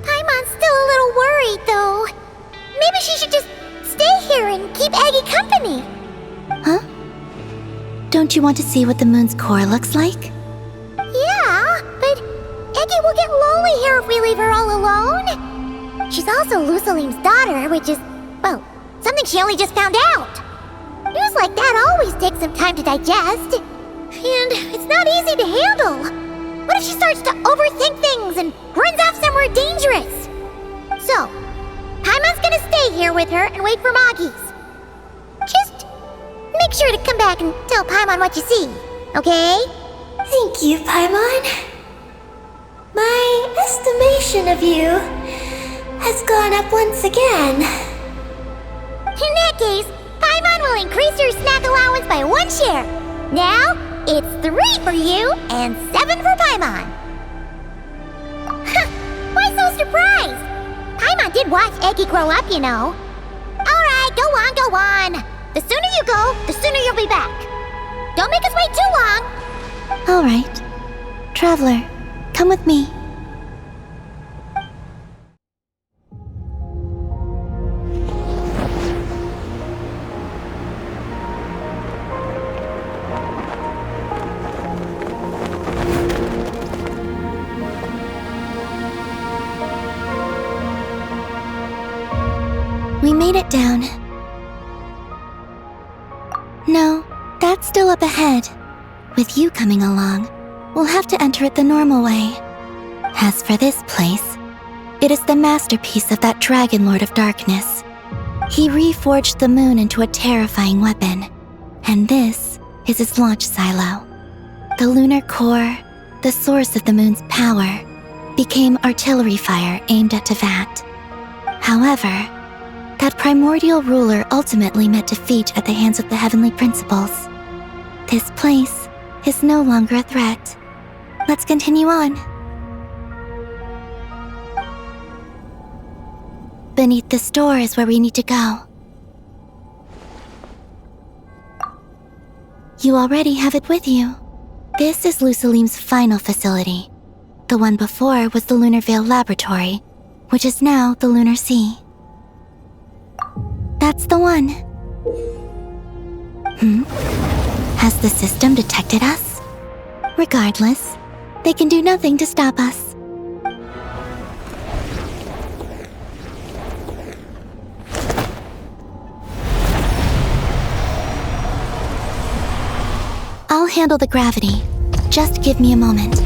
Paimon's still a little worried, though. Maybe she should just stay here and keep Aggie company. Huh? Don't you want to see what the moon's core looks like? Yeah, but Aggie will get lonely here if we leave her all alone. She's also Lusalim's daughter, which is, well, something she only just found out. News like that always takes some time to digest. And it's not easy to handle. What if she starts to overthink things and runs off somewhere dangerous? So, Paimon's gonna stay here with her and wait for Moggies. Just make sure to come back and tell Paimon what you see, okay? Thank you, Paimon. My estimation of you has gone up once again. In that case, Paimon will increase your snack allowance by 1 share. Now, it's 3 for you and 7 for Paimon. Why so surprised? Paimon did watch Aggie grow up, you know. Alright, go on, go on. The sooner you go, the sooner you'll be back. Don't make us wait too long. All right. Traveler, come with me. We made it down. No, that's still up ahead. With you coming along, we'll have to enter it the normal way. As for this place, it is the masterpiece of that Dragon Lord of Darkness. He reforged the moon into a terrifying weapon, and this is his launch silo. The lunar core, the source of the moon's power, became artillery fire aimed at Tevat. However, that primordial ruler ultimately met defeat at the hands of the heavenly principles. This place is no longer a threat. Let's continue on. Beneath this door is where we need to go. You already have it with you. This is Lusalim's final facility. The one before was the Lunar Veil Laboratory, which is now the Lunar Sea. That's the one. Has the system detected us? Regardless, they can do nothing to stop us. I'll handle the gravity. Just give me a moment.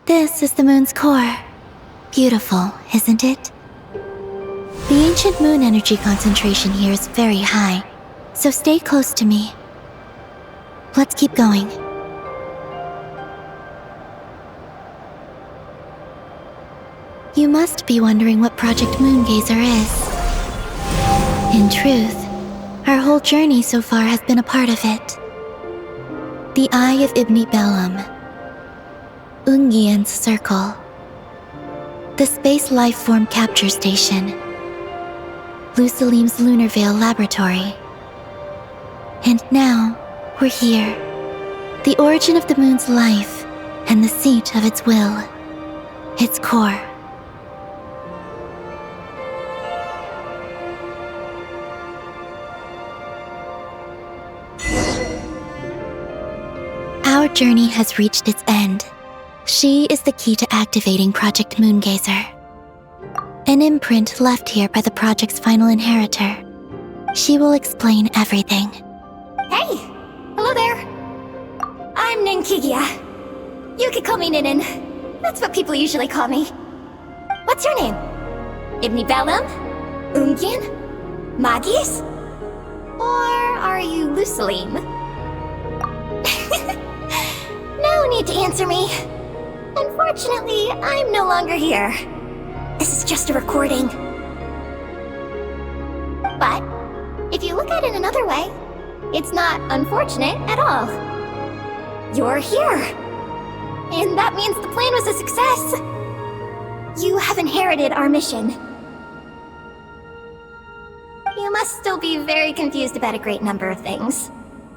This is the moon's core. Beautiful, isn't it? The ancient moon energy concentration here is very high, so stay close to me. Let's keep going. You must be wondering what Project Moongazer is. In truth, Our whole journey so far has been a part of it. The Eye of Ibni Bellum, Ungian's Circle, the Space Lifeform Capture Station, Lusalim's Lunar Veil Laboratory. And now, we're here. The origin of the moon's life and the seat of its will, its core. Our journey has reached its end. She is the key to activating Project Moongazer. An imprint left here by the project's final inheritor. She will explain everything. Hey! Hello there! I'm Ninkigia. You could call me Ninin. That's what people usually call me. What's your name? Ibni Bellum? Ungian? Magis? Or are you Lusalim? No need to answer me. Unfortunately, I'm no longer here. This is just a recording. But, if you look at it another way, it's not unfortunate at all. You're here. And that means the plan was a success. You have inherited our mission. You must still be very confused about a great number of things.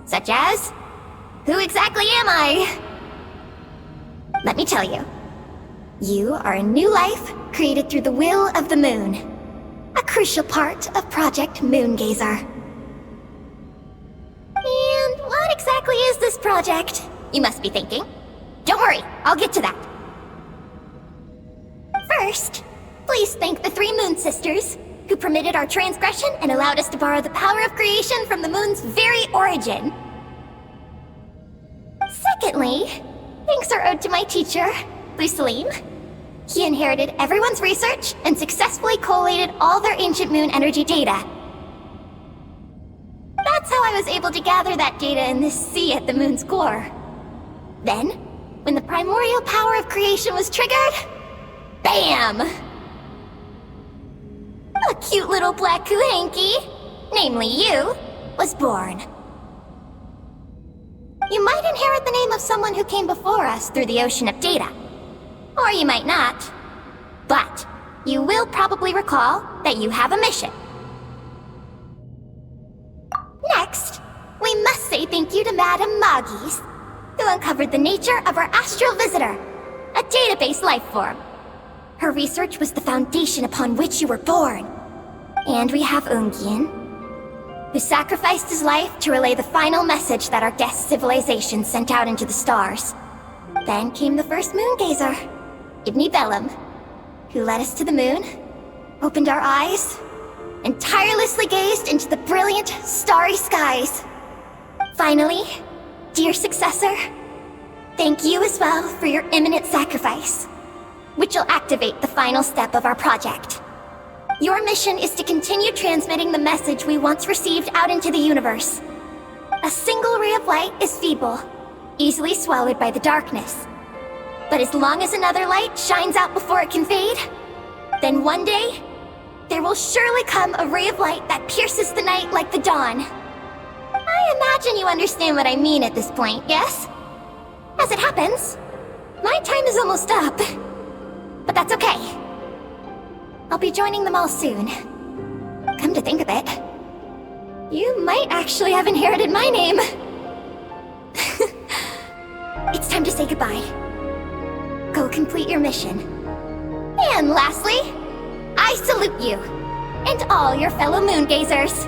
Such as, who exactly am I? Let me tell you. You are a new life created through the will of the moon. A crucial part of Project Moongazer. And what exactly is this project? You must be thinking. Don't worry, I'll get to that. First, please thank the 3 Moon Sisters, who permitted our transgression and allowed us to borrow the power of creation from the moon's very origin. Secondly, thanks are owed to my teacher, Lusalim. He inherited everyone's research and successfully collated all their ancient moon energy data. That's how I was able to gather that data in this sea at the moon's core. Then, when the primordial power of creation was triggered, BAM! A cute little black kuhanky, namely you, was born. You might inherit the name of someone who came before us through the ocean of data. Or you might not. But you will probably recall that you have a mission. Next, we must say thank you to Madame Magis, who uncovered the nature of our astral visitor, a database life form. Her research was the foundation upon which you were born. And we have Ungian, who sacrificed his life to relay the final message that our guest civilization sent out into the stars. Then came the first Moongazer, Ibni Bellum, who led us to the moon, opened our eyes, and tirelessly gazed into the brilliant, starry skies. Finally, dear successor, thank you as well for your imminent sacrifice, which will activate the final step of our project. Your mission is to continue transmitting the message we once received out into the universe. A single ray of light is feeble, easily swallowed by the darkness. But as long as another light shines out before it can fade, then one day, there will surely come a ray of light that pierces the night like the dawn. I imagine you understand what I mean at this point, yes? As it happens, my time is almost up. But that's okay. I'll be joining them all soon. Come to think of it, you might actually have inherited my name. It's time to say goodbye. Go complete your mission. And lastly, I salute you, and all your fellow Moongazers.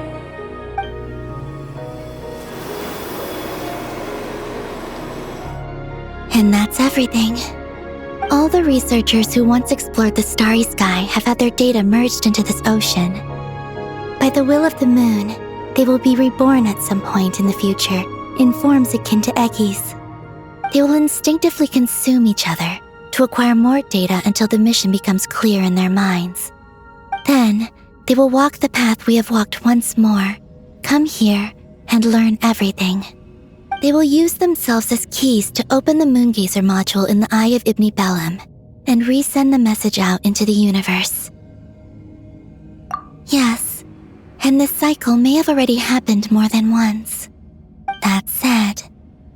And that's everything. All the researchers who once explored the starry sky have had their data merged into this ocean. By the will of the moon, they will be reborn at some point in the future in forms akin to Eggies. They will instinctively consume each other to acquire more data until the mission becomes clear in their minds. Then, they will walk the path we have walked once more, come here, and learn everything. They will use themselves as keys to open the Moongazer module in the Eye of Ibni Bellum and resend the message out into the universe. Yes, and this cycle may have already happened more than once. That said,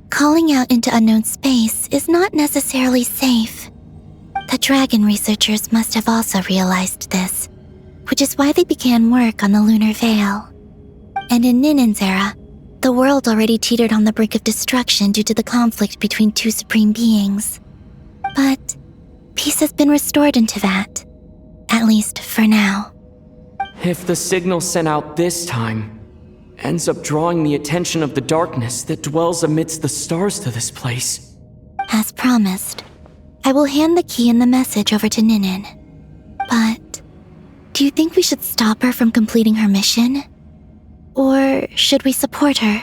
calling out into unknown space is not necessarily safe. The dragon researchers must have also realized this, which is why they began work on the lunar veil. And in Ninen's era, the world already teetered on the brink of destruction due to the conflict between two supreme beings. But peace has been restored into that, at least for now. If the signal sent out this time ends up drawing the attention of the darkness that dwells amidst the stars to this place. As promised, I will hand the key and the message over to Ninen. But do you think we should stop her from completing her mission? Or should we support her?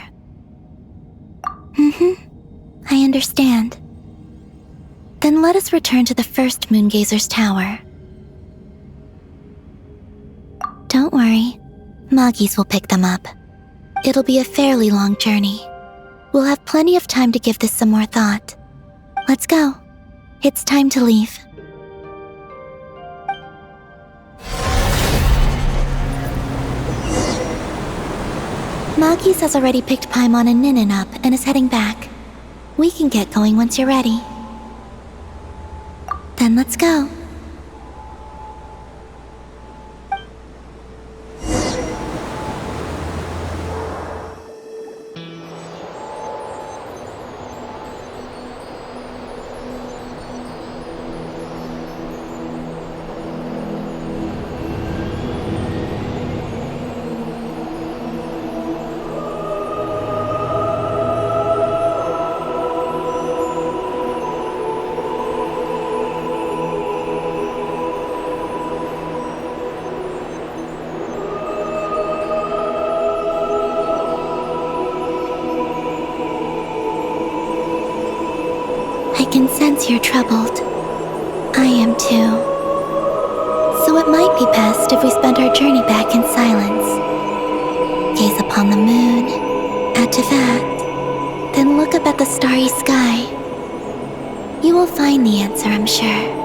I understand. Then let us return to the first Moongazer's tower. Don't worry, Moggies will pick them up. It'll be a fairly long journey. We'll have plenty of time to give this some more thought. Let's go. It's time to leave. Moggies has already picked Paimon and Ninen up and is heading back. We can get going once you're ready. Then let's go. I can sense you're troubled. I am too. So it might be best if we spend our journey back in silence. Gaze upon the moon, add to that, then look up at the starry sky. You will find the answer, I'm sure.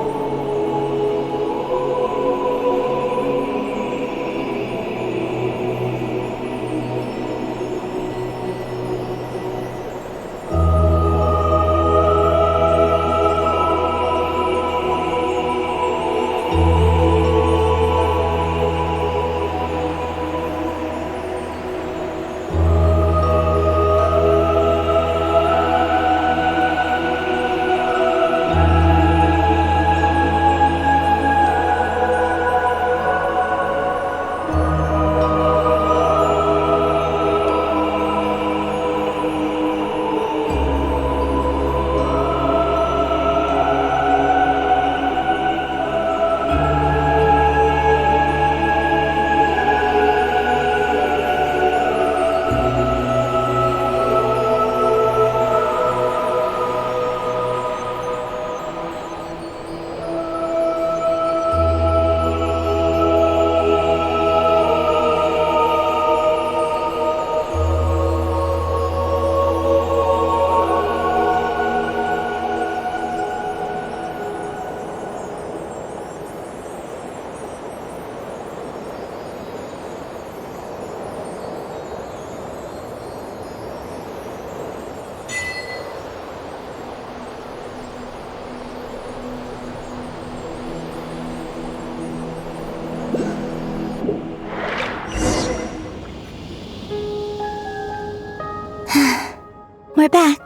We're back.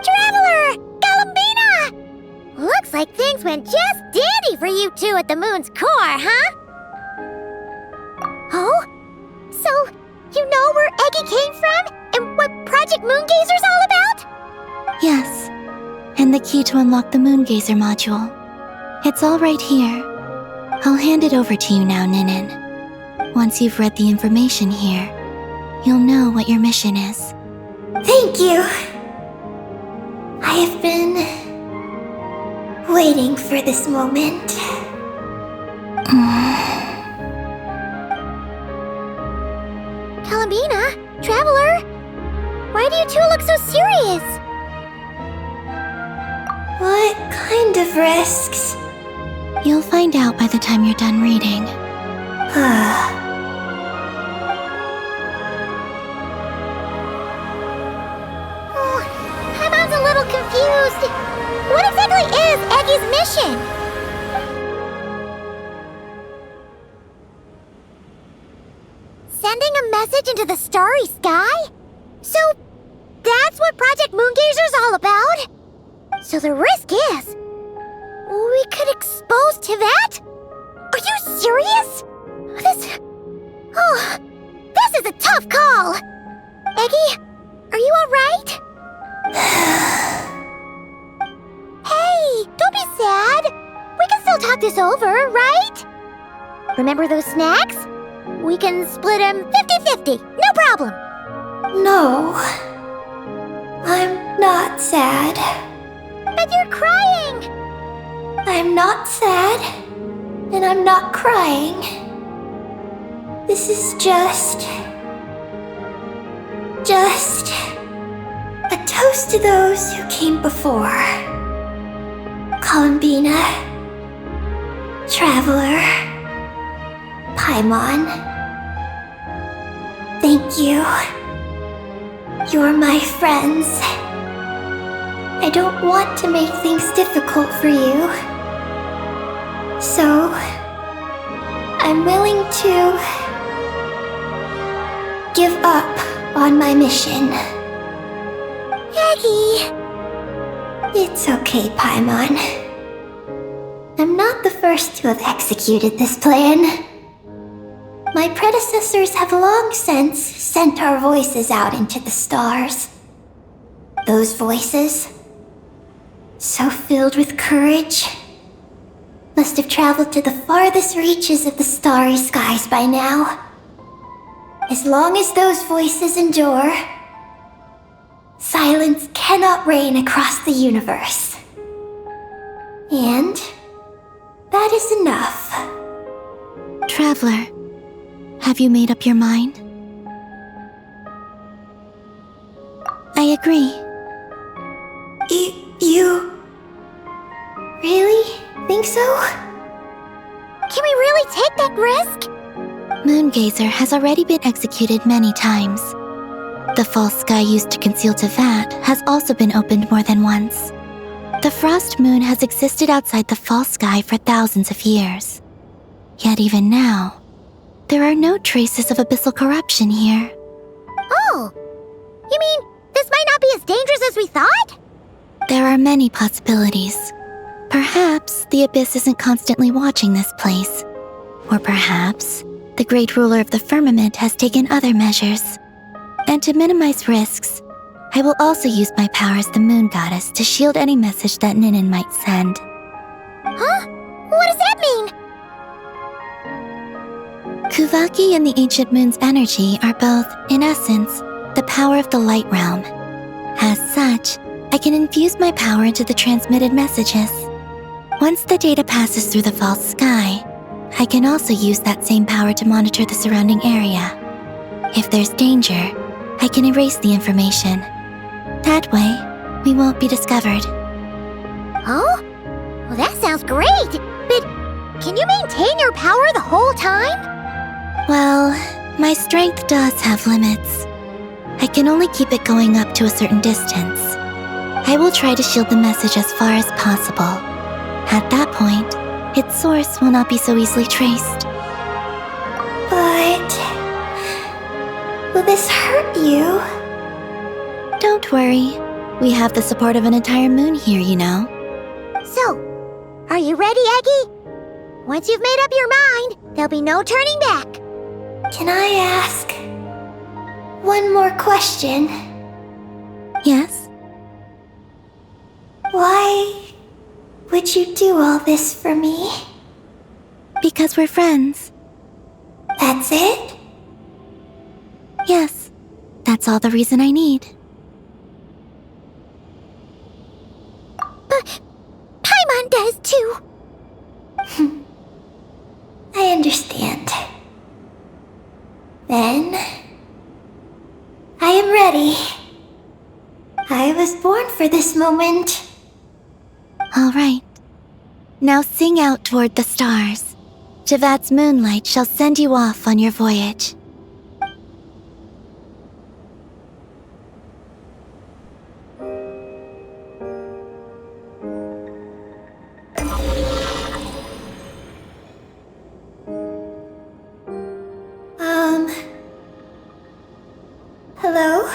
Traveler! Galambina! Looks like things went just dandy for you two at the moon's core, huh? Oh? So, you know where Eggy came from? And what Project Moongazer's all about? Yes, and the key to unlock the Moongazer module. It's all right here. I'll hand it over to you now, Ninen. Once you've read the information here, you'll know what your mission is. Thank you. I have been waiting for this moment. Galambina? Traveler? Why do you two look so serious? What kind of risks? You'll find out by the time you're done reading. exactly is Eggy's mission? Sending a message into the starry sky? So, that's what Project Moongazer's all about? So the risk is, we could expose Tivat? Are you serious? This is a tough call. Eggy, are you alright? Hey, don't be sad. We can still talk this over, right? Remember those snacks? We can split them 50-50, no problem. No. I'm not sad. But you're crying. I'm not sad. And I'm not crying. This is just a toast to those who came before. Columbina, Traveler, Paimon. Thank you. You're my friends. I don't want to make things difficult for you. So, I'm willing to give up on my mission. Eggy. It's okay, Paimon. I'm not the first to have executed this plan. My predecessors have long since sent our voices out into the stars. Those voices, so filled with courage, must have traveled to the farthest reaches of the starry skies by now. As long as those voices endure, silence cannot reign across the universe. And that is enough. Traveler, have you made up your mind? I agree. You really think so? Can we really take that risk? Moongazer has already been executed many times. The false sky used to conceal Tivat has also been opened more than once. The frost moon has existed outside the false sky for thousands of years. Yet even now, there are no traces of abyssal corruption here. Oh, you mean this might not be as dangerous as we thought? There are many possibilities. Perhaps the abyss isn't constantly watching this place. Or perhaps the great ruler of the firmament has taken other measures. And to minimize risks, I will also use my power as the moon goddess to shield any message that Ninin might send. Huh? What does that mean? Kuvaki and the ancient moon's energy are both, in essence, the power of the light realm. As such, I can infuse my power into the transmitted messages. Once the data passes through the false sky, I can also use that same power to monitor the surrounding area. If there's danger, I can erase the information. That way, we won't be discovered. Oh? Well, that sounds great! But can you maintain your power the whole time? Well, my strength does have limits. I can only keep it going up to a certain distance. I will try to shield the message as far as possible. At that point, its source will not be so easily traced. But will this hurt you? Don't worry. We have the support of an entire moon here, you know. So, are you ready, Eggy? Once you've made up your mind, there'll be no turning back. Can I ask one more question? Yes? Why would you do all this for me? Because we're friends. That's it? Yes. That's all the reason I need. But Paimon does too. I understand. Then, I am ready. I was born for this moment. All right. Now sing out toward the stars. Tivat's moonlight shall send you off on your voyage. Hello?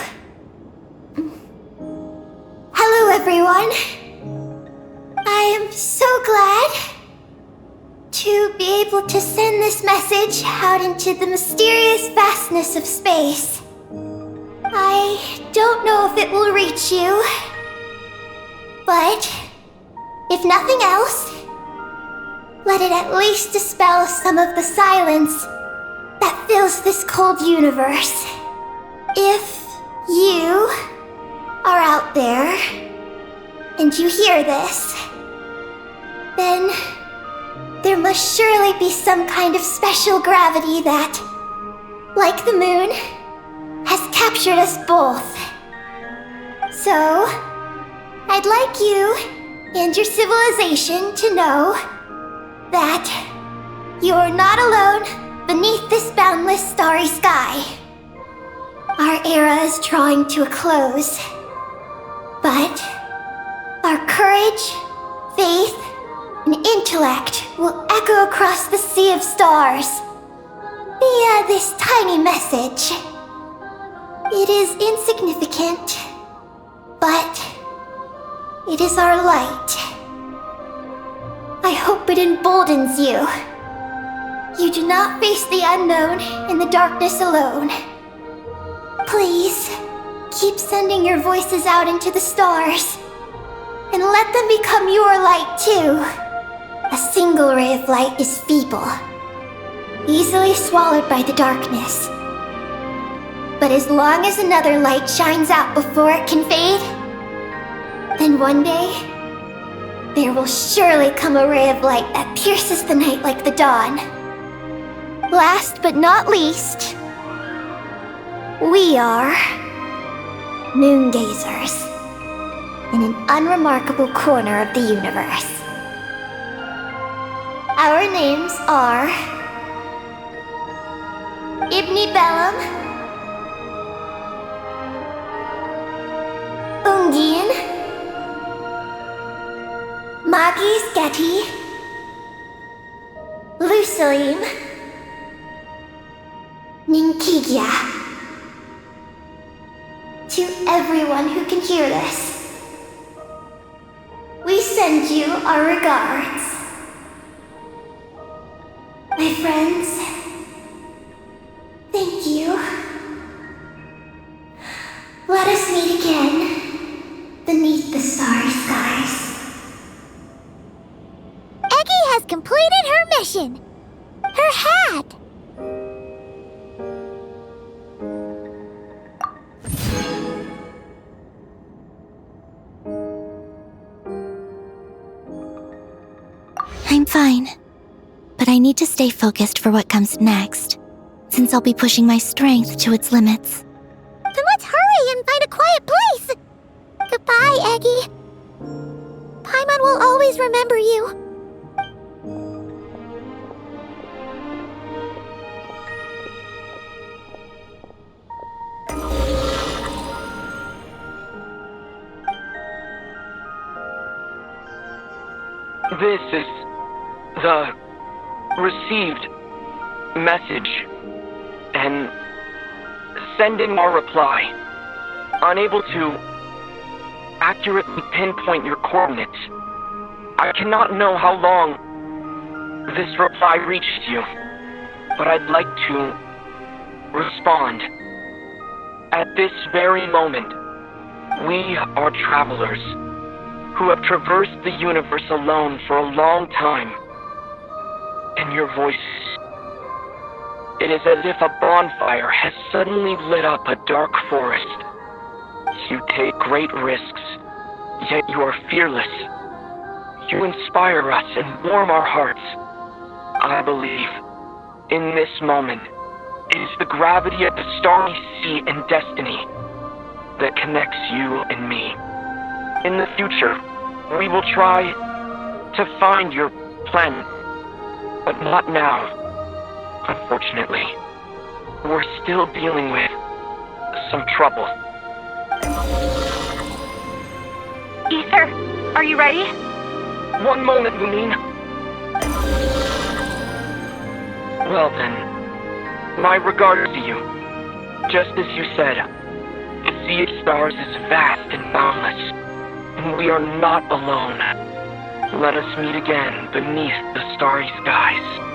Hello, everyone. I am so glad to be able to send this message out into the mysterious vastness of space. I don't know if it will reach you, but if nothing else, let it at least dispel some of the silence that fills this cold universe. If you are out there and you hear this, then there must surely be some kind of special gravity that, like the moon, has captured us both. So, I'd like you and your civilization to know that you're not alone beneath this boundless starry sky. Our era is drawing to a close, but our courage, faith, and intellect will echo across the sea of stars via this tiny message. It is insignificant, but it is our light. I hope it emboldens you. You do not face the unknown in the darkness alone. Please, keep sending your voices out into the stars, and let them become your light too. A single ray of light is feeble, easily swallowed by the darkness. But as long as another light shines out before it can fade, then one day, there will surely come a ray of light that pierces the night like the dawn. Last but not least, we are Moongazers in an unremarkable corner of the universe. Our names are Ibni Bellum, Ungin, Magis Getty, Lusalim, Ninkigya. To everyone who can hear this, we send you our regards. My friends, thank you. Let us meet again beneath the starry skies. Eggy has completed her mission. Her hat. I'm fine, but I need to stay focused for what comes next, since I'll be pushing my strength to its limits. Then let's hurry and find a quiet place. Goodbye, Eggy. Paimon will always remember you. This is the received message, and sending our reply. Unable to accurately pinpoint your coordinates. I cannot know how long this reply reached you, but I'd like to respond. At this very moment, we are travelers who have traversed the universe alone for a long time. And your voice, it is as if a bonfire has suddenly lit up a dark forest. You take great risks, yet you are fearless. You inspire us and warm our hearts. I believe, in this moment, it is the gravity of the starry sea and destiny that connects you and me. In the future, we will try to find your planet, but not now. Unfortunately, we're still dealing with some trouble. Ether, are you ready? One moment, Lumine. Well then, my regards to you. Just as you said, sea of stars is vast and boundless, and we are not alone. Let us meet again beneath the starry skies.